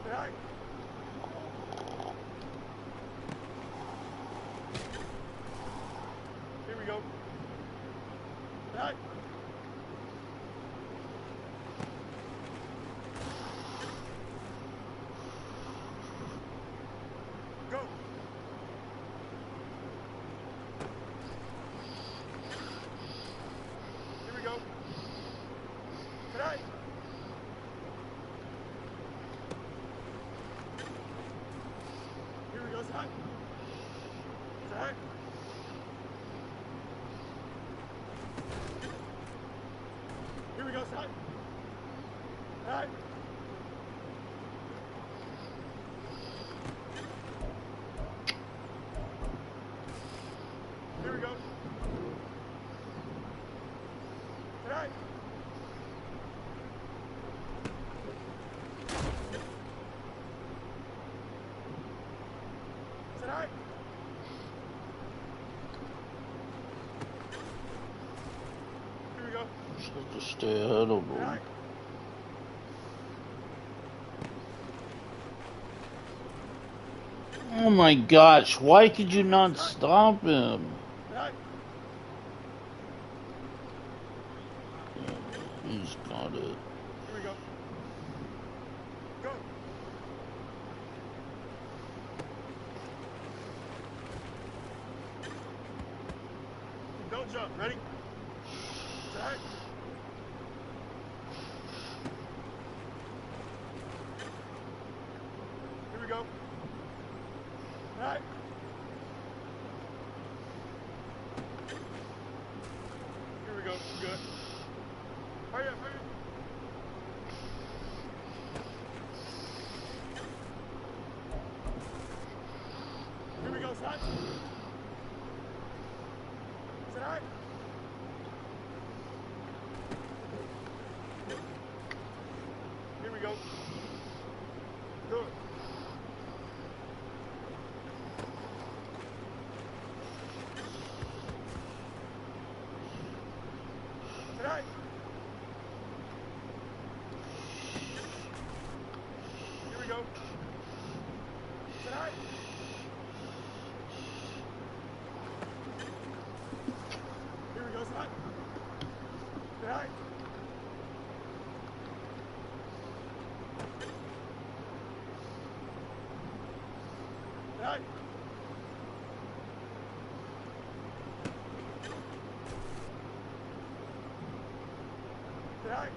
Tonight. Here we go. Tonight. Go. Here we go. Tonight. Here we go, tonight. Tonight. Here we go, tonight. Tonight. Here we go. Tonight. Tonight. Here we go. Just have to stay ahead of them. Tonight. Oh my gosh, why could you not stop him? Tonight. He's got it. Here we go. Go. Don't jump. Ready? Tonight. Here we go. Tonight. Here we go. Good. Hurry up, hurry up. Here we go, tonight. Tonight. Here we go. Good. Tonight. Here we go. Tonight. Here we go, tonight. Tonight. Tonight. Tonight.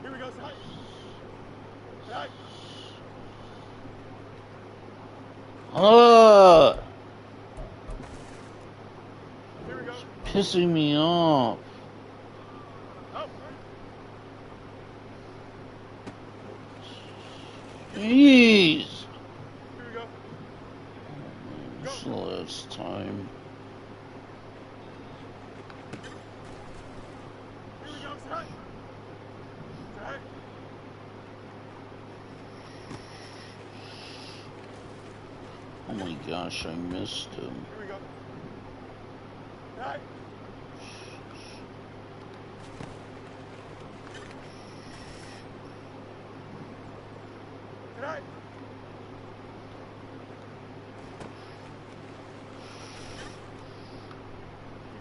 Here we go, tonight. Tonight. Here we go. Pissing me off. Oh. Jeez. Here we go. It's the last time. Here we go, tonight. Tonight. Oh my gosh, I missed him. Here we go. Tonight. Tonight.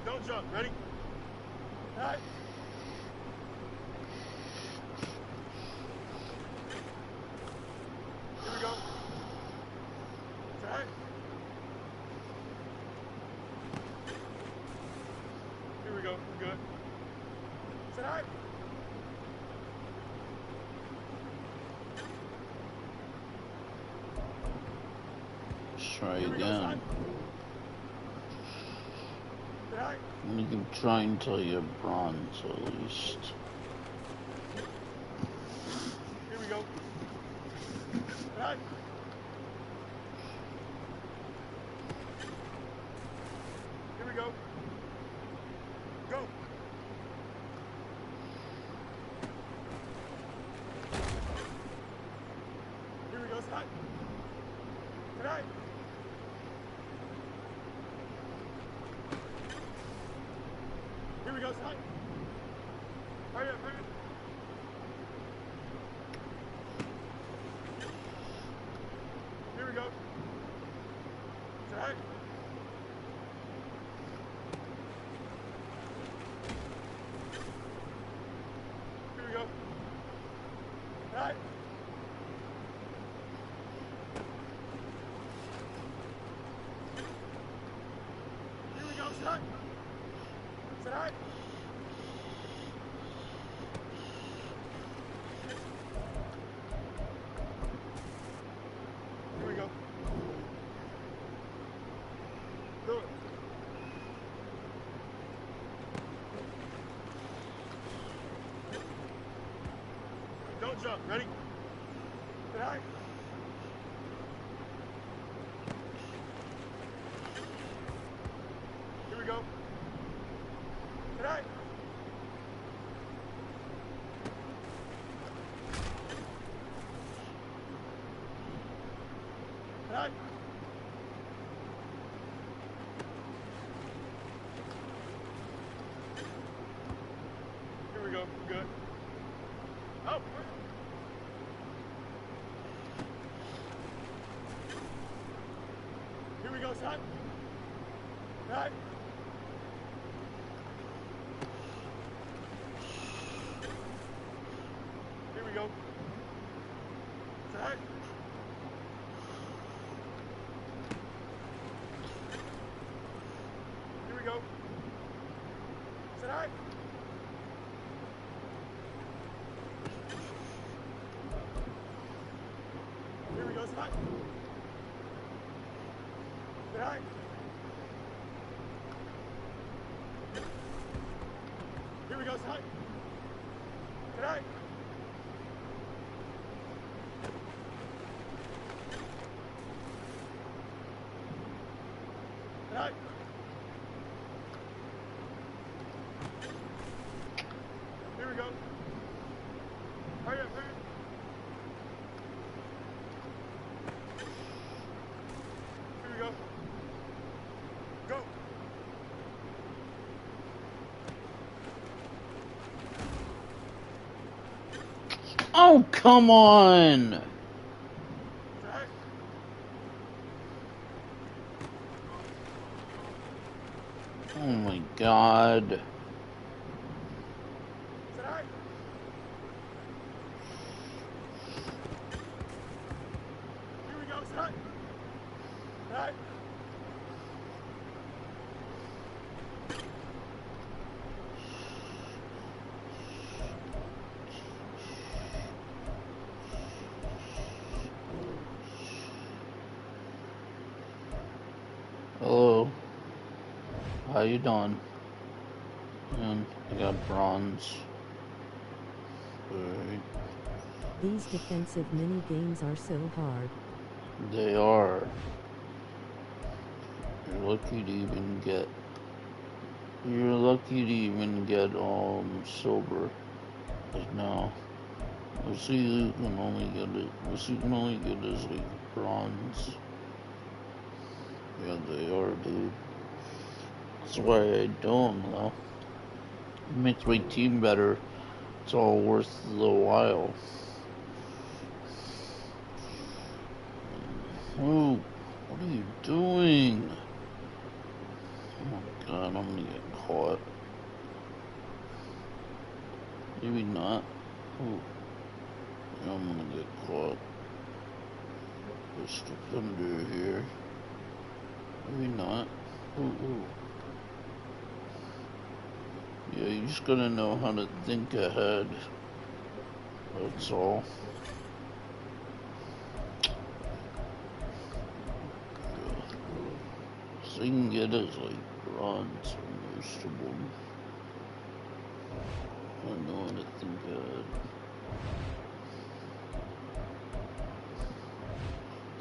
Don't jump. Ready? Tonight. Here we go. Tonight. Here we go. We're good. Tonight. Let's try Here we go, again. son. Tonight. We can try and tell you bronze at least. Here we go. Tonight. Here we go. Go. Here we go, tonight. Tonight. Here we go, tonight. Don't jump. Ready? Good eye. Here we go. Good eye. Good eye. Here we go. Good. Up. Here we go, son. Right. Here we go. Right. Here we go. Right. Here we go, son. Right. Here we go, son. Right. Right. Here we go. Hurry up, hurry up. Here we go. Go. Oh, come on! Right. Oh my god. Right. Here we go, son. Right. Hello. How you doing? And I got bronze. Alright. These defensive mini games are so hard. They are. You're lucky to even get. You're lucky to even get silver. Cause now, let's see who can only get it. Let's see who can only get is like bronze. Yeah, they are, dude. That's why I do them though. It makes my team better. It's all worth the while. Oh, what are you doing? Oh god, I'm gonna get caught. Maybe not. Oh, yeah, I'm gonna get caught. Just under here. Maybe not. Ooh. Yeah, you just gotta know how to think ahead. That's all. So you can get as like bronze for most of them. I know how to think ahead.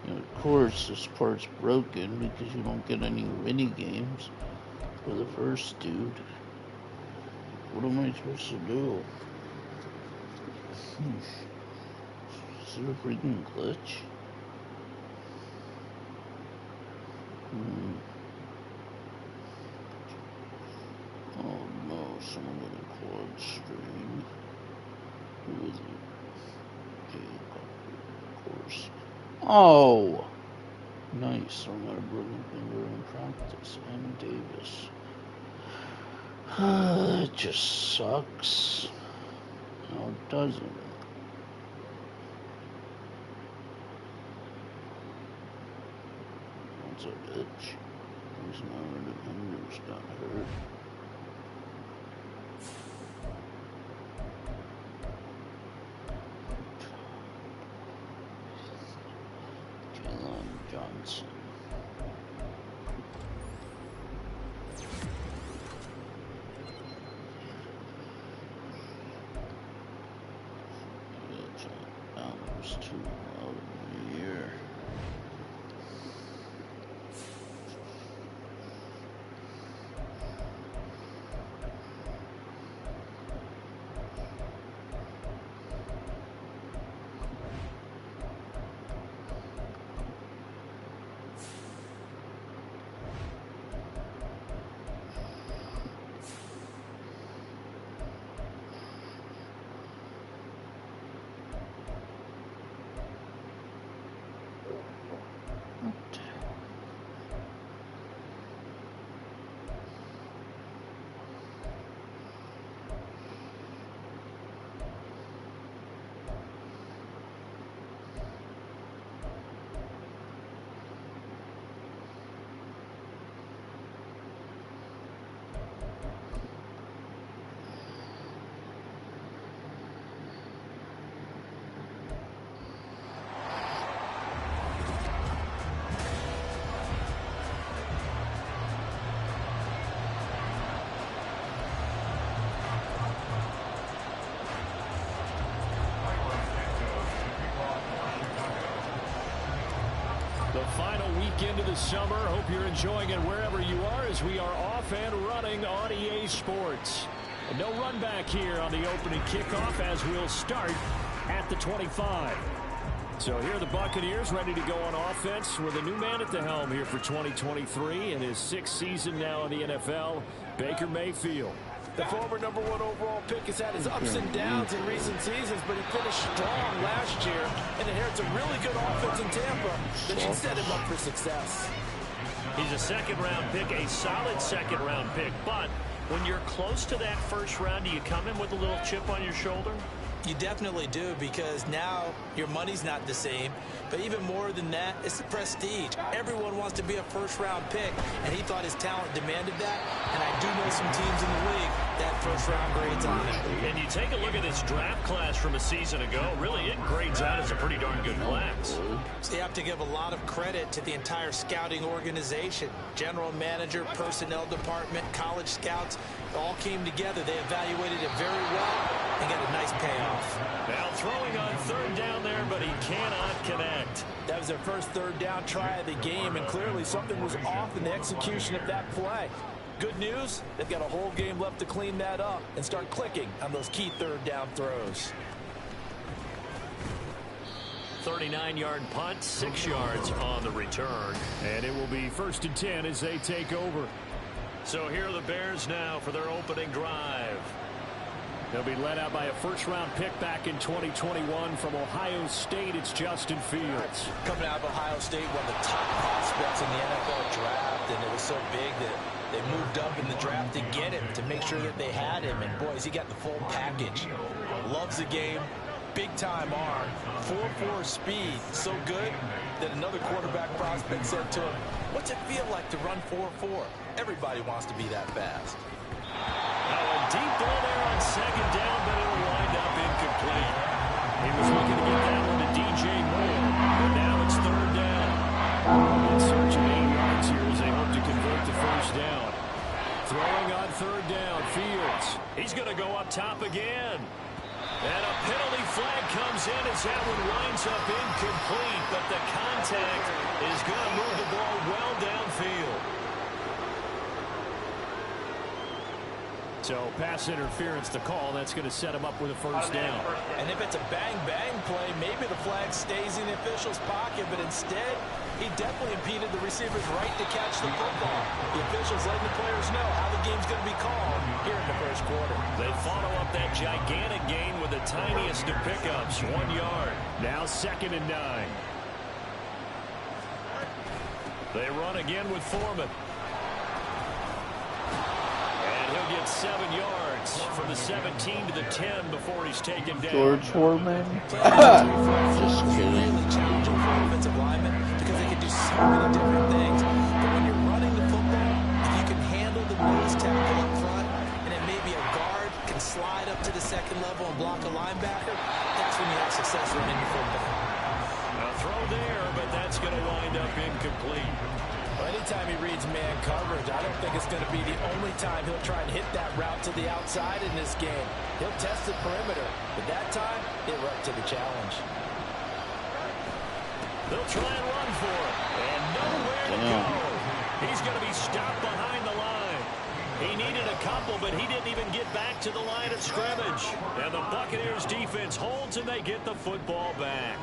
And of course, this part's broken because you don't get any mini games for the first dude. What am I supposed to do? Is it a freaking glitch? Oh no, someone got a quad strain. Who is it? Of course. Oh! Nice, I'm gonna broken finger in practice. And Davis. That just sucks. No, it doesn't. That's a bitch. There's no other fingers got hurt. Jalen Johnson. Yeah, It's too loud in here. The final weekend of the summer. Hope you're enjoying it wherever you are as we are off and running on EA Sports. And no run back here on the opening kickoff as we'll start at the 25. So here are the Buccaneers ready to go on offense with a new man at the helm here for 2023 in his 6th season now in the NFL, Baker Mayfield. The former #1 overall pick has had his ups and downs in recent seasons, but he finished strong last year and inherits a really good offense in Tampa that should set him up for success. He's a second-round pick, a solid second-round pick, but when you're close to that first round, do you come in with a little chip on your shoulder? You definitely do, because now your money's not the same. But even more than that, it's the prestige. Everyone wants to be a first-round pick, and he thought his talent demanded that. And I do know some teams in the league that first-round grades on it. And you take a look at this draft class from a season ago, really it grades out as a pretty darn good class. So you have to give a lot of credit to the entire scouting organization. General manager, personnel department, college scouts, all came together. They evaluated it very well and got a nice payoff. Now throwing on third down there, but he cannot connect. That was their first third down try of the game, and clearly something was off in the execution of that play. Good news, they've got a whole game left to clean that up and start clicking on those key third down throws. 39-yard punt, 6 yards on the return. And it will be 1st and 10 as they take over. So here are the Bears now for their opening drive. They'll be led out by a first-round pick back in 2021 from Ohio State. It's Justin Fields. Coming out of Ohio State, one of the top prospects in the NFL draft, and it was so big that they moved up in the draft to get him, to make sure that they had him. And, boys, he got the full package. Loves the game. Big-time arm. 4.4 speed. So good that another quarterback prospect said to him, "What's it feel like to run 4.4? Everybody wants to be that fast." Now a deep ball there on second down, but it'll wind up incomplete. He was looking to get that one to DJ Moore, but now it's third down. In search of 8 yards here as they hope to convert the first down. Throwing on third down, Fields. He's going to go up top again. And a penalty flag comes in as that one winds up incomplete, but the contact is going to move the ball well downfield. So pass interference the call. That's going to set him up with a first down. And if it's a bang-bang play, maybe the flag stays in the official's pocket, but instead he definitely impeded the receiver's right to catch the football. The officials letting the players know how the game's going to be called here in the first quarter. They follow up that gigantic gain with the tiniest of pickups, 1 yard. Now 2nd and 9. They run again with Foreman. He'll get 7 yards from the 17 to the 10 before he's taken down. George Foreman. Just kidding. Challenging for offensive linemen because they can do so many different things. But when you're running the football, if you can handle the nose tackle up front, and then maybe a guard can slide up to the second level and block a linebacker, that's when you have success running the football. A throw there, but that's going to wind up incomplete. Well, anytime he reads man coverage, I don't think it's going to be the only time he'll try and hit that route to the outside in this game. He'll test the perimeter, but that time, they were up to the challenge. They'll try and run for it. And nowhere to go. He's going to be stopped behind the line. He needed a couple, but he didn't even get back to the line of scrimmage. And the Buccaneers defense holds, and they get the football back.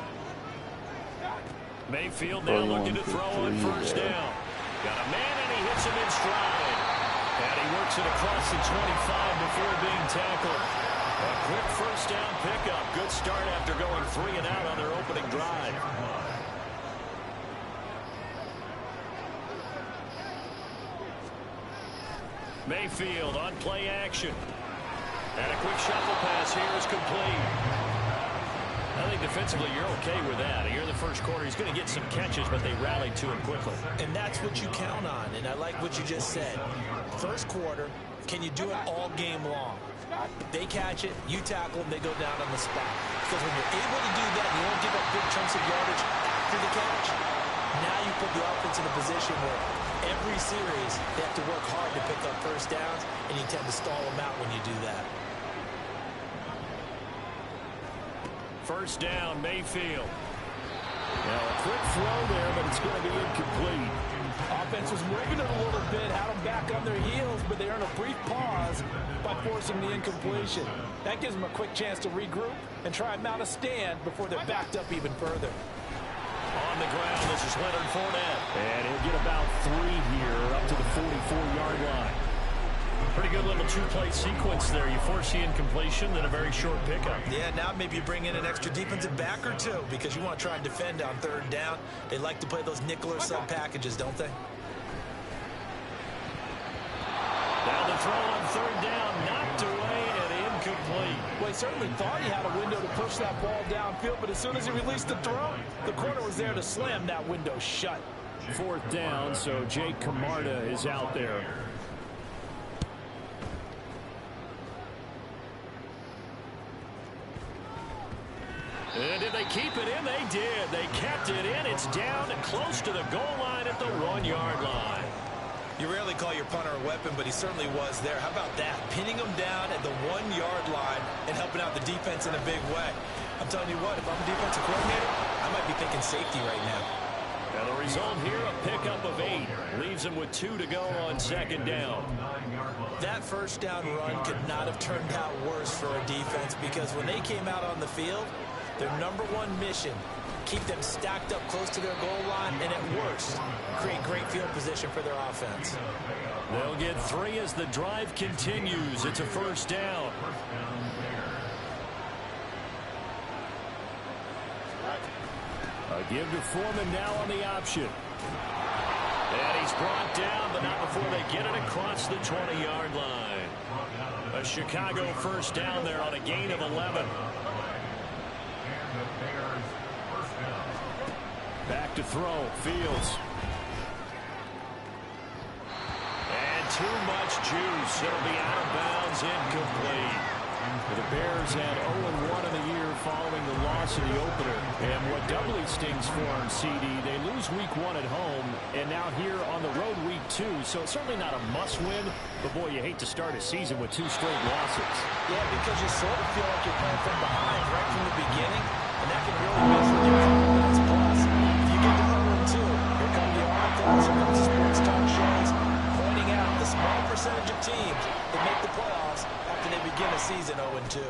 Mayfield now looking to throw on first down. Got a man, and he hits him in stride. And he works it across the 25 before being tackled. A quick first down pickup. Good start after going 3 and out on their opening drive. Mayfield on play action. And a quick shuffle pass here is complete. I think defensively you're okay with that. Here in the first quarter, he's going to get some catches, but they rallied to him quickly. And that's what you count on, and I like what you just said. First quarter, can you do it all game long? They catch it, you tackle them, they go down on the spot. Because when you're able to do that, you won't give up big chunks of yardage after the catch. Now you put the offense in a position where every series they have to work hard to pick up first downs, and you tend to stall them out when you do that. First down, Mayfield. Now a quick throw there, but it's going to be incomplete. Offense was moving it a little bit, had them back on their heels, but they earned a brief pause by forcing the incompletion. That gives them a quick chance to regroup and try and mount a stand before they're backed up even further. On the ground, this is Leonard Fournette. And he'll get about 3 here up to the 44-yard line. Pretty good little two-play sequence there. You force the incompletion, then a very short pickup. Yeah, now maybe you bring in an extra defensive back or two because you want to try and defend on third down. They like to play those nickel or sub packages, don't they? Now the throw on third down, knocked away and incomplete. Well, he certainly thought he had a window to push that ball downfield, but as soon as he released the throw, the corner was there to slam that window shut. Fourth down, so Jake Camarda is out there. And did they keep it in? They did. They kept it in. It's down and close to the goal line at the 1-yard line. You rarely call your punter a weapon, but he certainly was there. How about that? Pinning him down at the 1-yard line and helping out the defense in a big way. I'm telling you what, if I'm a defensive coordinator, I might be thinking safety right now. And the result here, a pickup of 8. Leaves them with 2 to go on second down. That first down run could not have turned out worse for a defense because when they came out on the field, their number one mission, keep them stacked up close to their goal line, and at worst, create great field position for their offense. They'll get 3 as the drive continues. It's a first down. A give to Foreman now on the option. And he's brought down, but not before they get it across the 20-yard line. A Chicago first down there on a gain of 11. Back to throw, Fields. And too much juice. It'll be out of bounds, incomplete. The Bears had 0-1 in the year following the loss in the opener. And what doubly stings for them, CD, they lose week 1 at home, and now here on the road week 2. So it's certainly not a must-win, but boy, you hate to start a season with 2 straight losses. Yeah, because you sort of feel like you're playing from behind right from the beginning, and that can really mess with your confidence. Plus, if you get to 0-2, here come the articles and the sports talk shows pointing out the small percentage of teams that make the playoffs after they begin a season 0-2.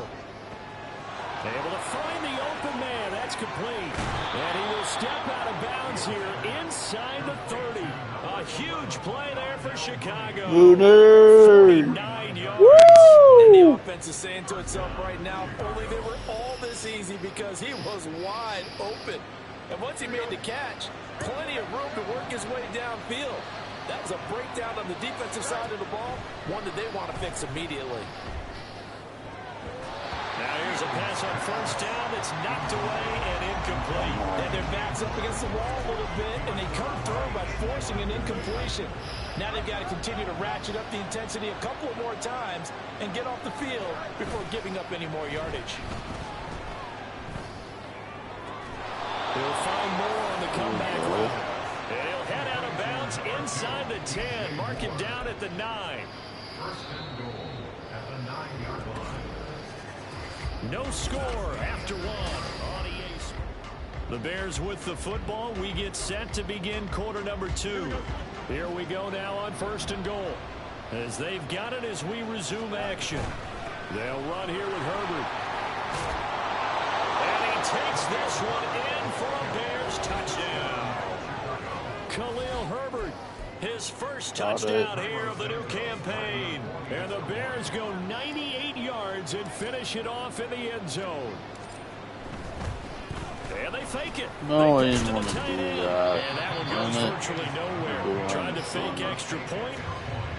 Able to find the open man. That's complete. And he will step out of bounds here inside the 30. A huge play there for Chicago. 49 yards. Woo! And the offense is saying to itself right now, if only they were all this easy because he was wide open. And once he made the catch, plenty of room to work his way downfield. That was a breakdown on the defensive side of the ball, one that they want to fix immediately. Now here's a pass on first down that's knocked away and incomplete. And their back's up against the wall a little bit, and they come through by forcing an incompletion. Now they've got to continue to ratchet up the intensity a couple of more times and get off the field before giving up any more yardage. They'll find more on the comeback run. And he'll head out of bounds inside the 10. Mark him down at the 9. First and goal at the 9-yard line. No score after 1 on EA Sports. The Bears with the football. We get set to begin quarter number 2. Here we go now on 1st and goal. As they've got it as we resume action. They'll run here with Herbert. And he takes this one in for a Bears touchdown. Khalil Herbert, his first touchdown here of the new campaign. And the Bears go 98 yards and finish it off in the end zone. And they fake it. No, I They didn't to want the to tight do end. that. And that one goes virtually nowhere. Tried to fake extra point,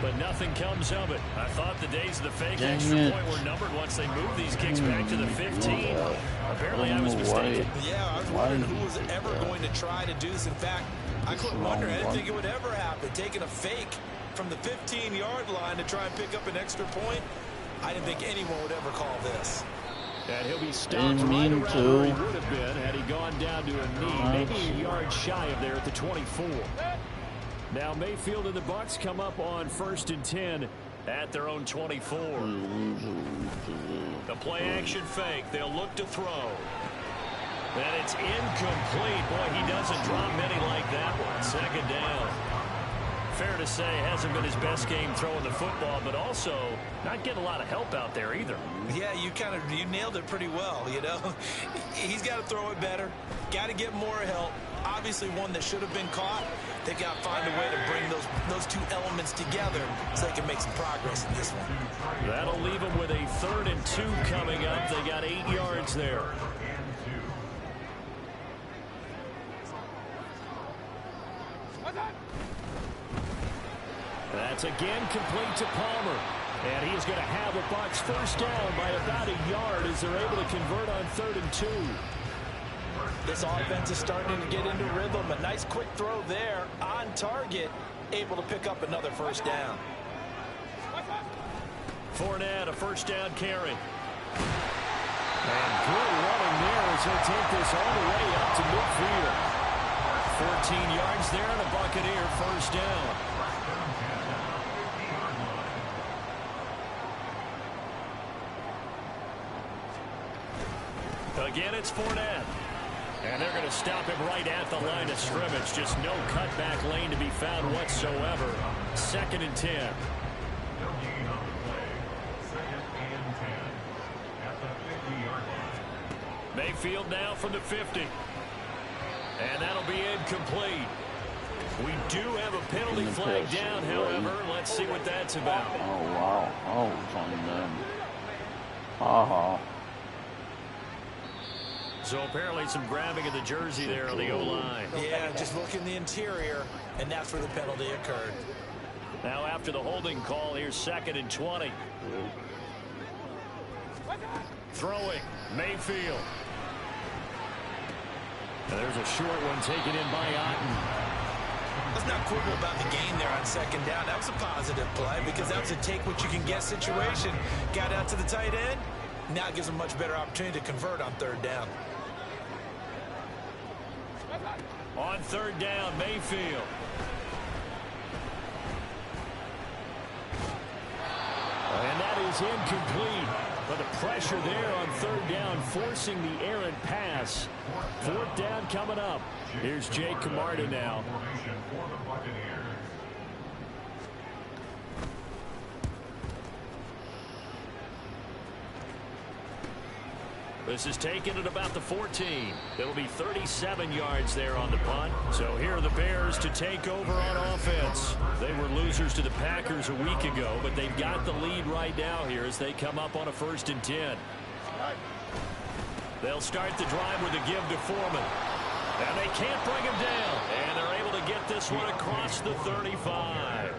but nothing comes of it. I thought the days of the fake Dang extra it. point were numbered once they moved these kicks back to the 15. Apparently I was mistaken. Yeah, I was wondering who was ever going to try to do this. In fact, I couldn't wonder. I didn't think it would ever happen. Taking a fake from the 15-yard line to try and pick up an extra point. I didn't think anyone would ever call this. And he'll be stopped right around where he would have been had he gone down to a knee, maybe a yard shy of there at the 24. Now Mayfield and the Bucs come up on 1st and 10 at their own 24. The play action fake. They'll look to throw. And it's incomplete. Boy, he doesn't drop many like that one. 2nd down. Fair to say, hasn't been his best game throwing the football, but also not getting a lot of help out there either. Yeah, you nailed it pretty well, you know. He's got to throw it better. Got to get more help. Obviously one that should have been caught. They've got to find a way to bring those two elements together so they can make some progress in this one. That'll leave them with a 3rd and 2 coming up. They got 8 yards there. That's again complete to Palmer. And he's going to have the Bucs first down by about a yard as they're able to convert on 3rd and 2. This offense is starting to get into rhythm. A nice quick throw there on target. Able to pick up another first down. Fournette, a first down carry. And good running there as he'll take this all the way up to midfield. 14 yards there and a Buccaneer first down. Again, it's Fournette. And they're going to stop him right at the line of scrimmage. Just no cutback lane to be found whatsoever. 2nd and 10. Mayfield now from the 50. And that'll be incomplete. We do have a penalty flag down, however. Let's see what that's about. Oh, wow. Oh, it's on them. Uh-huh. So apparently some grabbing of the jersey there on the O-line. Yeah, just look in the interior, and that's where the penalty occurred. Now after the holding call, here's 2nd and 20. Throwing, Mayfield. And there's a short one taken in by Otten. Let's not quibble about the gain there on 2nd down. That was a positive play because that was a take-what-you-can-get situation. Got out to the tight end. Now it gives them a much better opportunity to convert on 3rd down. On 3rd down, Mayfield. And that is incomplete. But the pressure there on 3rd down, forcing the errant pass. 4th down coming up. Here's Jake Camarda now. This is taken at about the 14. It'll be 37 yards there on the punt. So here are the Bears to take over on offense. They were losers to the Packers a week ago, but they've got the lead right now here as they come up on a 1st and 10. They'll start the drive with a give to Foreman. And they can't bring him down. And they're able to get this one across the 35.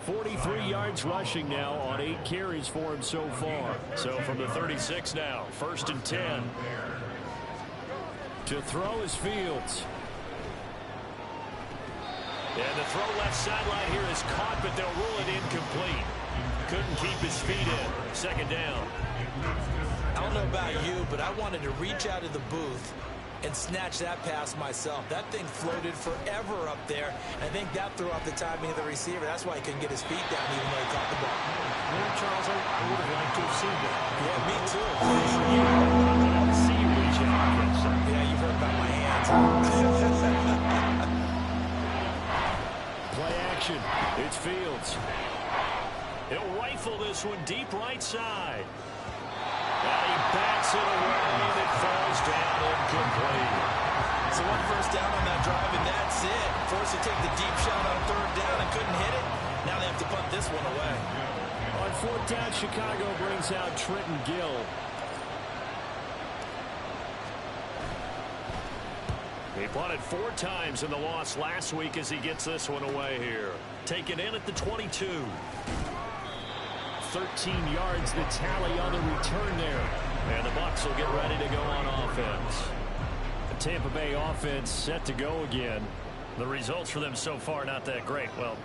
43 yards rushing now on 8 carries for him so far. So from the 36 now, 1st and 10. To throw is Fields. And the throw left sideline here is caught, but they'll rule it incomplete. Couldn't keep his feet in. 2nd down. I don't know about you, but I wanted to reach out of the booth and snatch that pass myself. That thing floated forever up there. I think that threw off the timing of the receiver. That's why he couldn't get his feet down even though he caught the ball. Well, Charles, I would have liked to have seen that. Yeah, me too. Yeah, you've heard about my hands. It's Fields. He'll rifle this one deep right side. And he bats it away, and it falls down incomplete. So one first down on that drive, and that's it. Forced to take the deep shot on third down and couldn't hit it. Now they have to punt this one away. On fourth down, Chicago brings out Trenton Gill. He punted 4 times in the loss last week as he gets this one away here. Taken in at the 22. 13 yards the tally on the return there. And the Bucs will get ready to go on offense. The Tampa Bay offense set to go again. The results for them so far not that great. Well,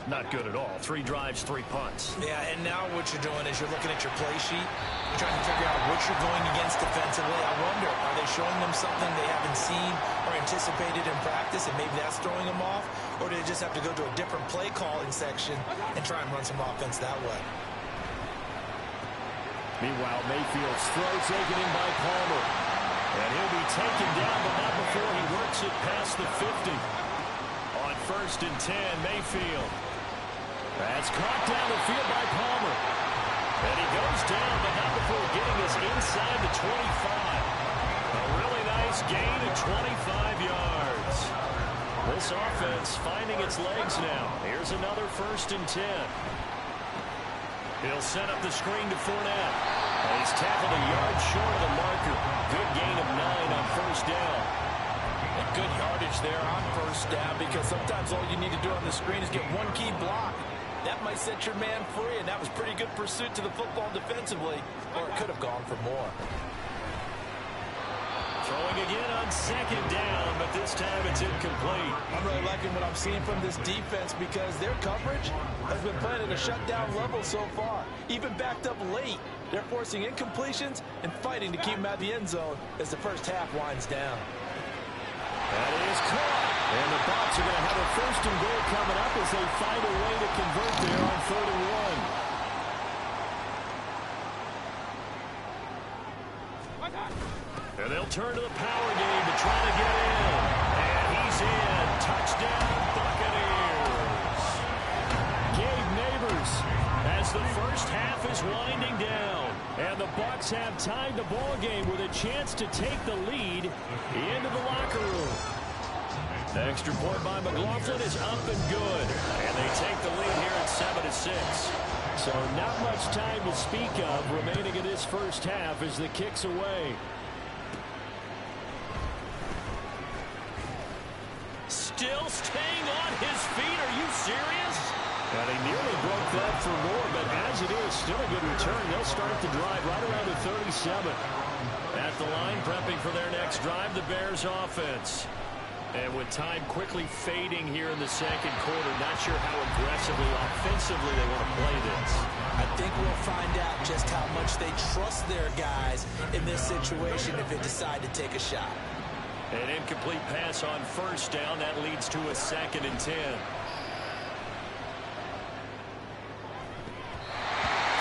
not good at all. 3 drives, 3 punts. Yeah, and now what you're doing is you're looking at your play sheet. You're trying to figure out what you're going against defensively. I wonder, are they showing them something they haven't seen or anticipated in practice, and maybe that's throwing them off? Or do they just have to go to a different play calling section and try and run some offense that way? Meanwhile, Mayfield's throw taken in by Palmer. And he'll be taken down, but not before he works it past the 50. On 1st and 10, Mayfield. That's caught down the field by Palmer. And he goes down, but not before getting us inside the 25. A really nice gain of 25 yards. This offense finding its legs now. Here's another 1st and 10. He'll set up the screen to Fournette. And he's tackled a yard short of the marker. Good gain of 9 on 1st down. And good yardage there on 1st down, because sometimes all you need to do on the screen is get one key block. That might set your man free, and that was pretty good pursuit to the football defensively, or it could have gone for more. Throwing again on 2nd down, but this time it's incomplete. I'm really liking what I'm seeing from this defense, because their coverage has been playing at a shutdown level so far. Even backed up late, they're forcing incompletions and fighting to keep them out of the end zone as the first half winds down. That is caught. And the Bucs are going to have a 1st and goal coming up as they find a way to convert there on 3rd and 1. And they'll turn to the power game to try to get in. And he's in. Touchdown, Buccaneers. Gabe Neighbors as the first half is winding down. And the Bucs have tied the ball game with a chance to take the lead into the locker room. The extra point by McLaughlin is up and good. And they take the lead here at 7-6. So not much time to speak of remaining in this first half as the kick's away. Still staying on his feet. Are you serious? And he nearly broke that for more, but as it is, still a good return. They'll start the drive right around the 37. At the line, prepping for their next drive, the Bears offense. And with time quickly fading here in the 2nd quarter, not sure how aggressively, offensively they want to play this. I think we'll find out just how much they trust their guys in this situation if they decide to take a shot. An incomplete pass on 1st down. That leads to a 2nd and 10.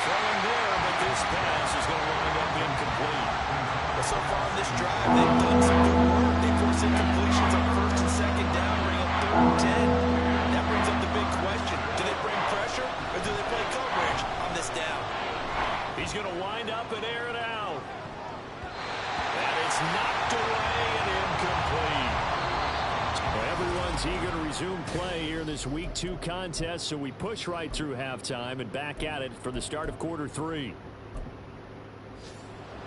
Throwing there, but this pass is going to wind up incomplete. But so far in this drive, they've done some good work. They force incompletions on 1st and 2nd down, bring up 3rd and 10. That brings up the big question. Do they bring pressure, or do they play coverage on this down? He's going to wind up and air it out. And it's knocked away and incomplete. Well, everyone's eager to resume play here in this Week 2 contest, so we push right through halftime and back at it for the start of quarter 3.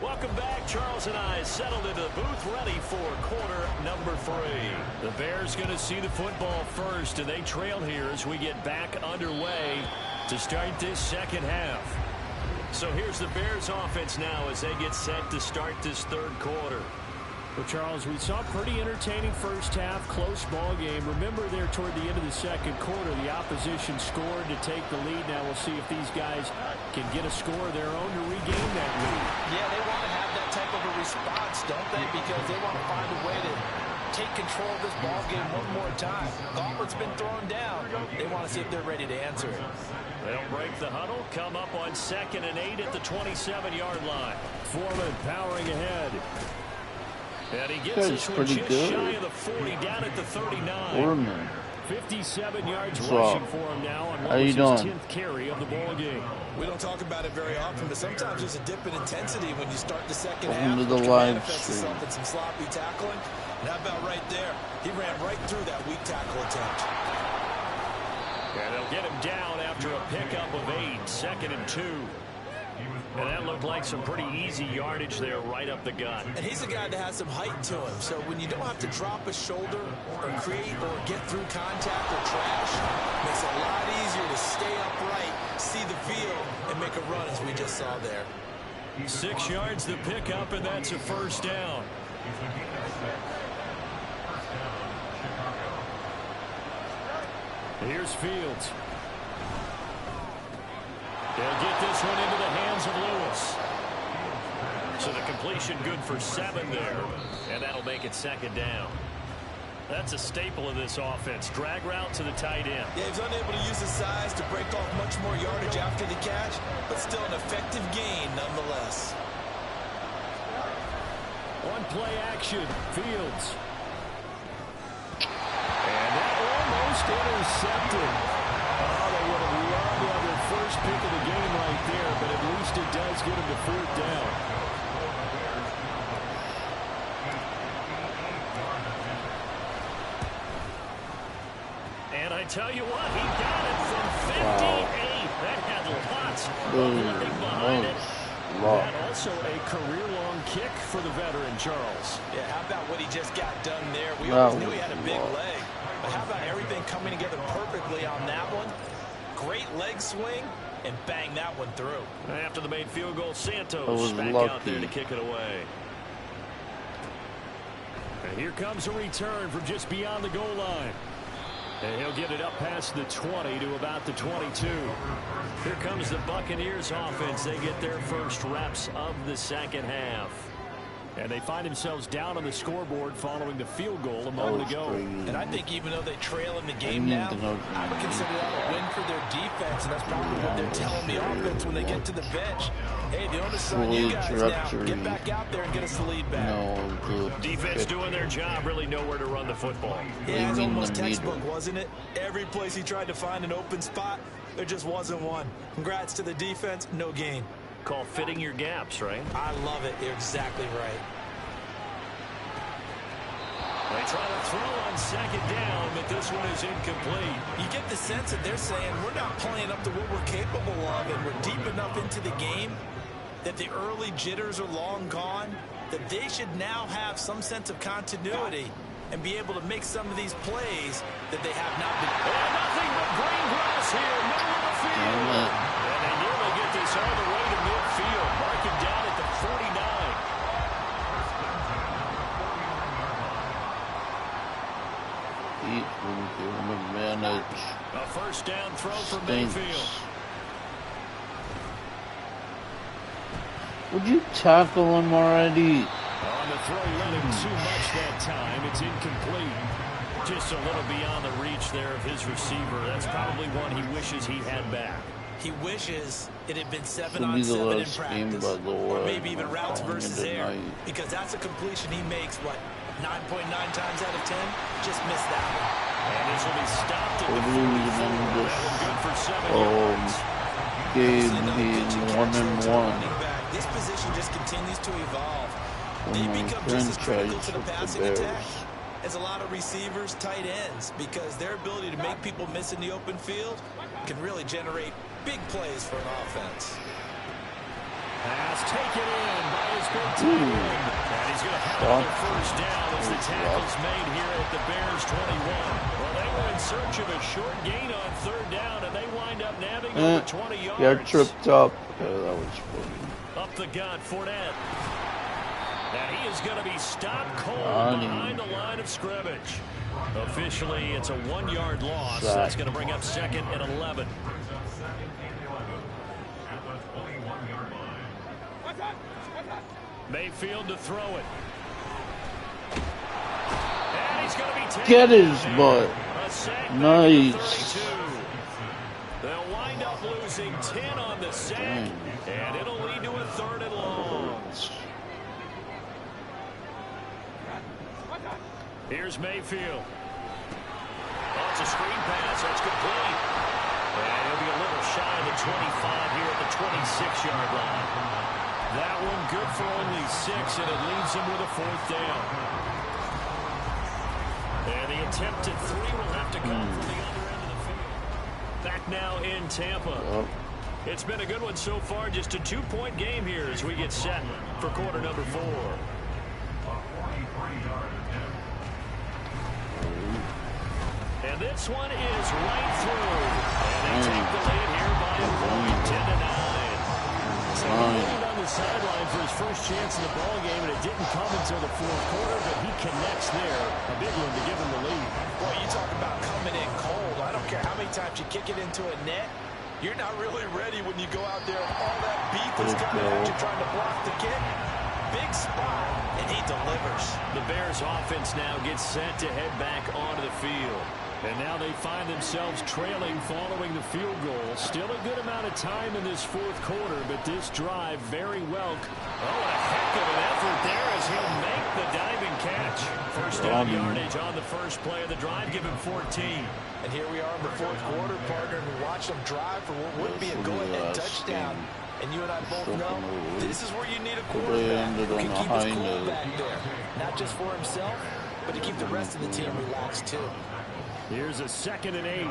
Welcome back. Charles and I settled into the booth ready for quarter number 3. The Bears going to see the football first, and they trail here as we get back underway to start this 2nd half. So here's the Bears offense now as they get set to start this 3rd quarter. Well, Charles, we saw a pretty entertaining first half, close ball game. Remember there toward the end of the 2nd quarter, the opposition scored to take the lead. Now we'll see if these guys can get a score of their own to regain that lead. Yeah, they want to have that type of a response, don't they? Because they want to find a way to take control of this ball game one more time. Gauntlet's been thrown down. They want to see if they're ready to answer it. They'll break the huddle, come up on 2nd and 8 at the 27-yard line. Foreman powering ahead. And he gets this one just shy of the 40, down at the 39. 57 yards So, rushing for him now on what how you was his doing? 10th carry of the ball game. We don't talk about it very often, but sometimes there's a dip in intensity when you start the second Welcome half, to the which can live manifest stream. itself in some sloppy tackling. And how about right there? He ran right through that weak tackle attempt. And they'll get him down after a pickup of 8, 2nd and 2. And that looked like some pretty easy yardage there right up the gut. And he's a guy that has some height to him. So when you don't have to drop a shoulder or create or get through contact or trash, it makes it a lot easier to stay upright, see the field, and make a run as we just saw there. 6 yards the pickup, and that's a first down. Here's Fields. They'll get this one into the hands of Lewis. So the completion good for 7 there. And that'll make it 2nd down. That's a staple of this offense. Drag route to the tight end. Yeah, he's unable to use his size to break off much more yardage after the catch, but still an effective gain nonetheless. One play action. Fields. And that almost intercepted. Oh, they would have loved to have their first pick of the game right there, but at least it does get them to 4th down. And I tell you what, he got it from 58. That had lots of running behind it. And also a career-long kick for the veteran, Charles. Yeah, how about what he just got done there? We always knew he had a big leg. But how about everything coming together perfectly on that one? Great leg swing, and bang that one through. After the made field goal, Santos back out there to kick it away. And here comes a return from just beyond the goal line. And he'll get it up past the 20 to about the 22. Here comes the Buccaneers offense. They get their first reps of the second half. And they find themselves down on the scoreboard following the field goal a moment ago. And I think even though they trail in the game now, I would consider that a win for their defense, and that's probably what they're telling the offense when they get to the bench. Hey, the onus is on you guys now. Get back out there and get us the lead back. Defense doing their job, really nowhere to run the football. Yeah, it's almost textbook, wasn't it? Every place he tried to find an open spot, there just wasn't one. Congrats to the defense, no gain. Called fitting your gaps, right? I love it. You're exactly right. They try to throw on 2nd down, but this one is incomplete. You get the sense that they're saying we're not playing up to what we're capable of, and we're deep enough into the game that the early jitters are long gone, that they should now have some sense of continuity and be able to make some of these plays that they have not been. And nothing but green grass here, middle of the field. And they nearly get this all the way to midfield, marking down at the 49. A first down throw for Mayfield. Would you tackle him already? On the throw, let him too much that time. It's incomplete. Just a little beyond the reach there of his receiver. That's probably one he wishes he had back. He wishes it had been 7-on-7 in practice, or maybe even routes versus air, because that's a completion he makes, what, 9.9 times out of 10? Just missed that one. And this will be stopped at the 44. Good for 7 yards. Game being 1-1. This position just continues to evolve. They become just as critical to the passing attack as a lot of receivers, tight ends, because their ability to make people miss in the open field can really generate big plays for an offense. Pass taken in by his big tight end. And he's going to have another first down as the tackle's made here at the Bears 21. Well, they were in search of a short gain on 3rd down, and they wind up nabbing over 20 yards. Got tripped up. That was funny. Up the gut, Fournette. And he is going to be stopped cold behind the line of scrimmage. Officially, it's a 1-yard loss. That's going to bring up 2nd and 11. Mayfield to throw it. And he's going to be taken. Get his butt. Nice. They'll wind up losing 10 on the sack, and it'll lead to a 3rd and long. Here's Mayfield. Oh, it's a screen pass. That's complete. And he'll be a little shy of the 25 here at the 26-yard line. That one good for only 6, and it leaves him with a 4th down. And the attempted 3 will have to come from the other end of the field. Back now in Tampa. It's been a good one so far. Just a 2-point game here as we get set for quarter number 4. And this one is right through. And they take the lead here by a point, 10-9. So he waited on the sideline for his first chance in the ball game, and it didn't come until the 4th quarter, but he connects there. A big one to give him the lead. Boy, you talk about coming in cold. I don't care how many times you kick it into a net. You're not really ready when you go out there and all that beef is coming at you trying to block the kick. Big spot, and he delivers. The Bears offense now gets set to head back onto the field. And now they find themselves trailing following the field goal. Still a good amount of time in this 4th quarter, but this drive very well. Oh, a heck of an effort there as he'll make the diving catch. First down yardage on the first play of the drive, give him 14. And here we are in the 4th quarter, partner, and we watch them drive for what would be a go-ahead touchdown. And you and I both know this is where you need a quarterback who can keep his cool back there. Not just for himself, but to keep the rest of the team relaxed, too. Here's a 2nd and 8.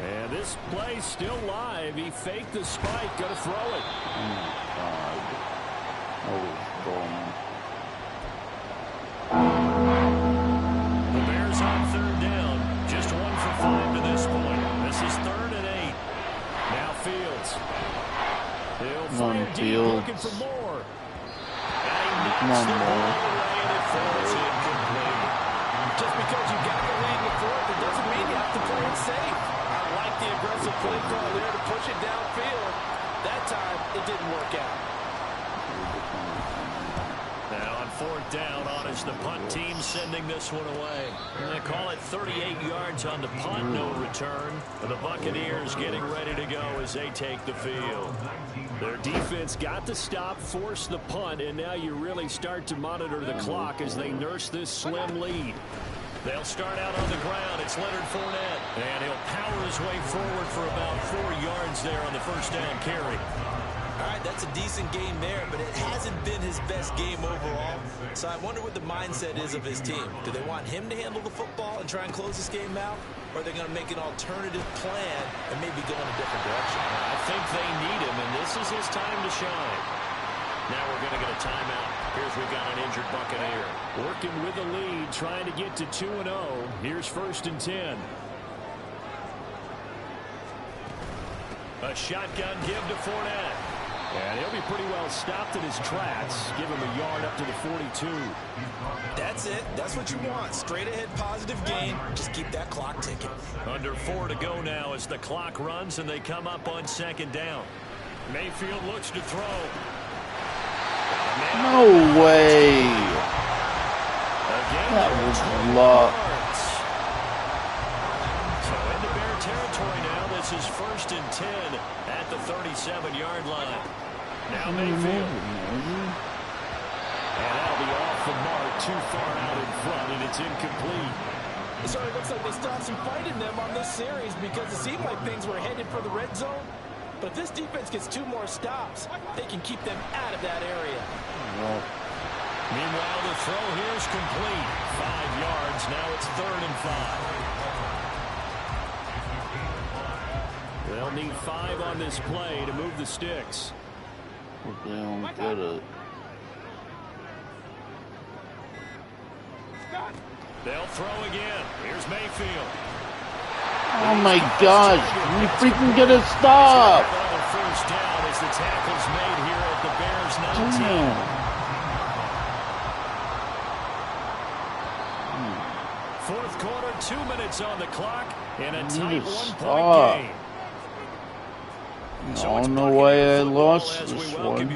And this play still live. He faked the spike, gonna throw it. The Bears on 3rd down. Just 1 for 5 to this point. This is 3rd and 8. Now Fields. He'll fire deep, looking for more. And he knocks the ball away, and it falls incomplete. Just because you got the lead in the 4th, it doesn't mean you have to play it safe. I like the aggressive play call there to push it downfield. That time, it didn't work out. Now on 4th down, on is the punt team sending this one away. And they call it 38 yards on the punt, no return. The Buccaneers getting ready to go as they take the field. Their defense got the stop, forced the punt, and now you really start to monitor the clock as they nurse this slim lead. They'll start out on the ground. It's Leonard Fournette, and he'll power his way forward for about 4 yards there on the first down carry. All right, that's a decent game there, but it hasn't been his best game overall. So I wonder what the mindset is of his team. Do they want him to handle the football and try and close this game out? Or are they going to make an alternative plan and maybe go in a different direction? I think they need him, and this is his time to shine. Now we're going to get a timeout. Here's we've got an injured Buccaneer. Working with the lead, trying to get to 2-0. Here's 1st and 10. A shotgun give to Fournette. And he'll be pretty well stopped in his tracks. Give him a yard up to the 42. That's it. That's what you want. Straight ahead positive gain. Just keep that clock ticking. Under 4 to go now as the clock runs and they come up on 2nd down. Mayfield looks to throw. No way. Again, That was luck. So into Bear territory now. This is 1st and 10 at the 37-yard line. Now Mayfield. And that'll be off the mark, too far out in front, and it's incomplete. So it looks like they stopped some fight in them on this series because it seemed like things were headed for the red zone. But if this defense gets 2 more stops, they can keep them out of that area. Meanwhile, the throw here is complete. 5 yards. Now it's 3rd and 5. They'll need 5 on this play to move the sticks. They don't get it. They'll throw again. Here's Mayfield. Oh my gosh, we freaking get a stop! Another first down as the tackle's made here at the Bears 19. Fourth quarter, 2 minutes on the clock, and a tight 1-point game. I don't know why I lost this one.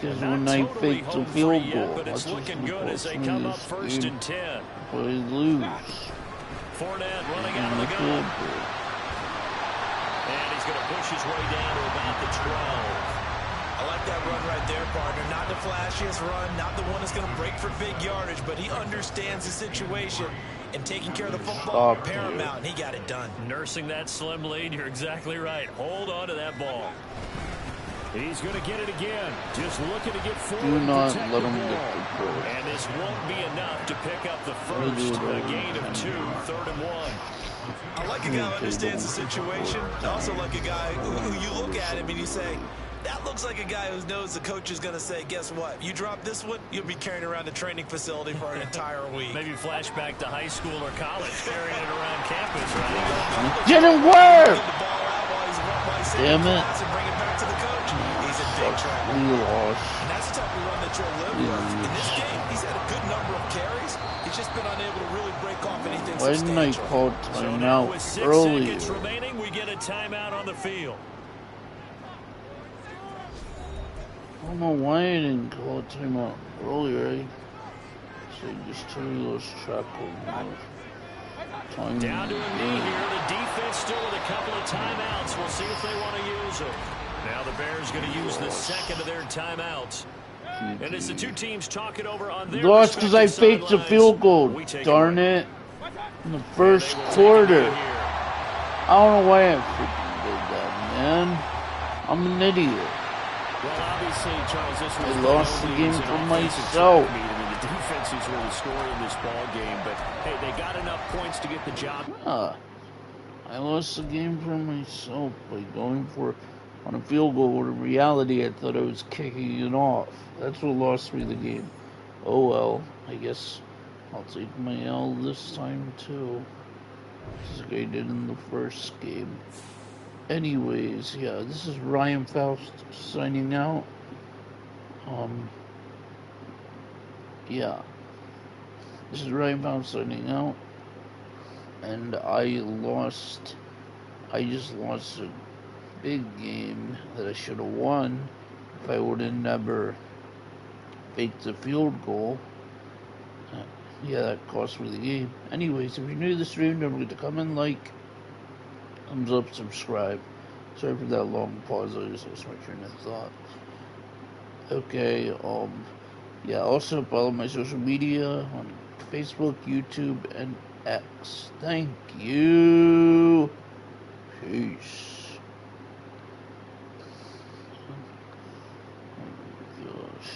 Because when I faked the field goal, but it's looking good as they come up 1st and 10. But I lose. Fournette running out of the gun. And he's going to push his way down to about the 12. A I like that run right there, partner. Not the flashiest run, not the one that's going to break for big yardage, but he understands the situation, and taking care of the football paramount, and he got it done. Nursing that slim lead, you're exactly right. Hold on to that ball. He's going to get it again. Just looking to get forward. Do not and let the him ball. get the first. And this won't be enough to pick up the first. A gain of 2, 3rd and 1. I like a guy who understands the situation. I also like a guy who you look at him and you say, that looks like a guy who knows the coach is going to say, guess what? You drop this one, you'll be carrying around the training facility for an entire week. Maybe flashback to high school or college, carrying it around campus, right? It didn't work! Damn it. Bring it back to the coach. He's in big trouble. We lost. And that's the type of run that you'll live with. In this game, he's had a good number of carries. He's just been unable to really break off anything Why didn't I substantial. call So now with timeout 6 earlier? seconds remaining, we get a timeout on the field. I don't know why I didn't call a timeout earlier. So I just totally lost track of my time. Down to a knee here. The defense still with a couple of timeouts. We'll see if they want to use them. Now the Bears going to use the second of their timeouts. And it's the two teams talking over on their lost because I faked a field goal. Darn it. In the first quarter. I don't know why I freaking did that, man. I'm an idiot. Well, obviously, Charles, this was I lost the game for myself. I mean, the defense is really scoring this ball game, but hey, they got enough points to get the job. Yeah. I lost the game for myself by going for on a field goal. In reality, I thought I was kicking it off. That's what lost me the game. Oh well, I guess I'll take my L this time too, just like I did in the first game. Anyways, yeah, this is Ryan Faust signing out. Yeah, this is Ryan Faust signing out, and I just lost a big game that I should have won if I would have never faked the field goal. Yeah, that cost me the game. Anyways, if you're new to the stream, don't forget to comment, like, thumbs up, subscribe. Sorry for that long pause, I just lost my train of thought. Okay, yeah, also follow my social media on Facebook, YouTube, and X. Thank you. Peace. Oh my gosh.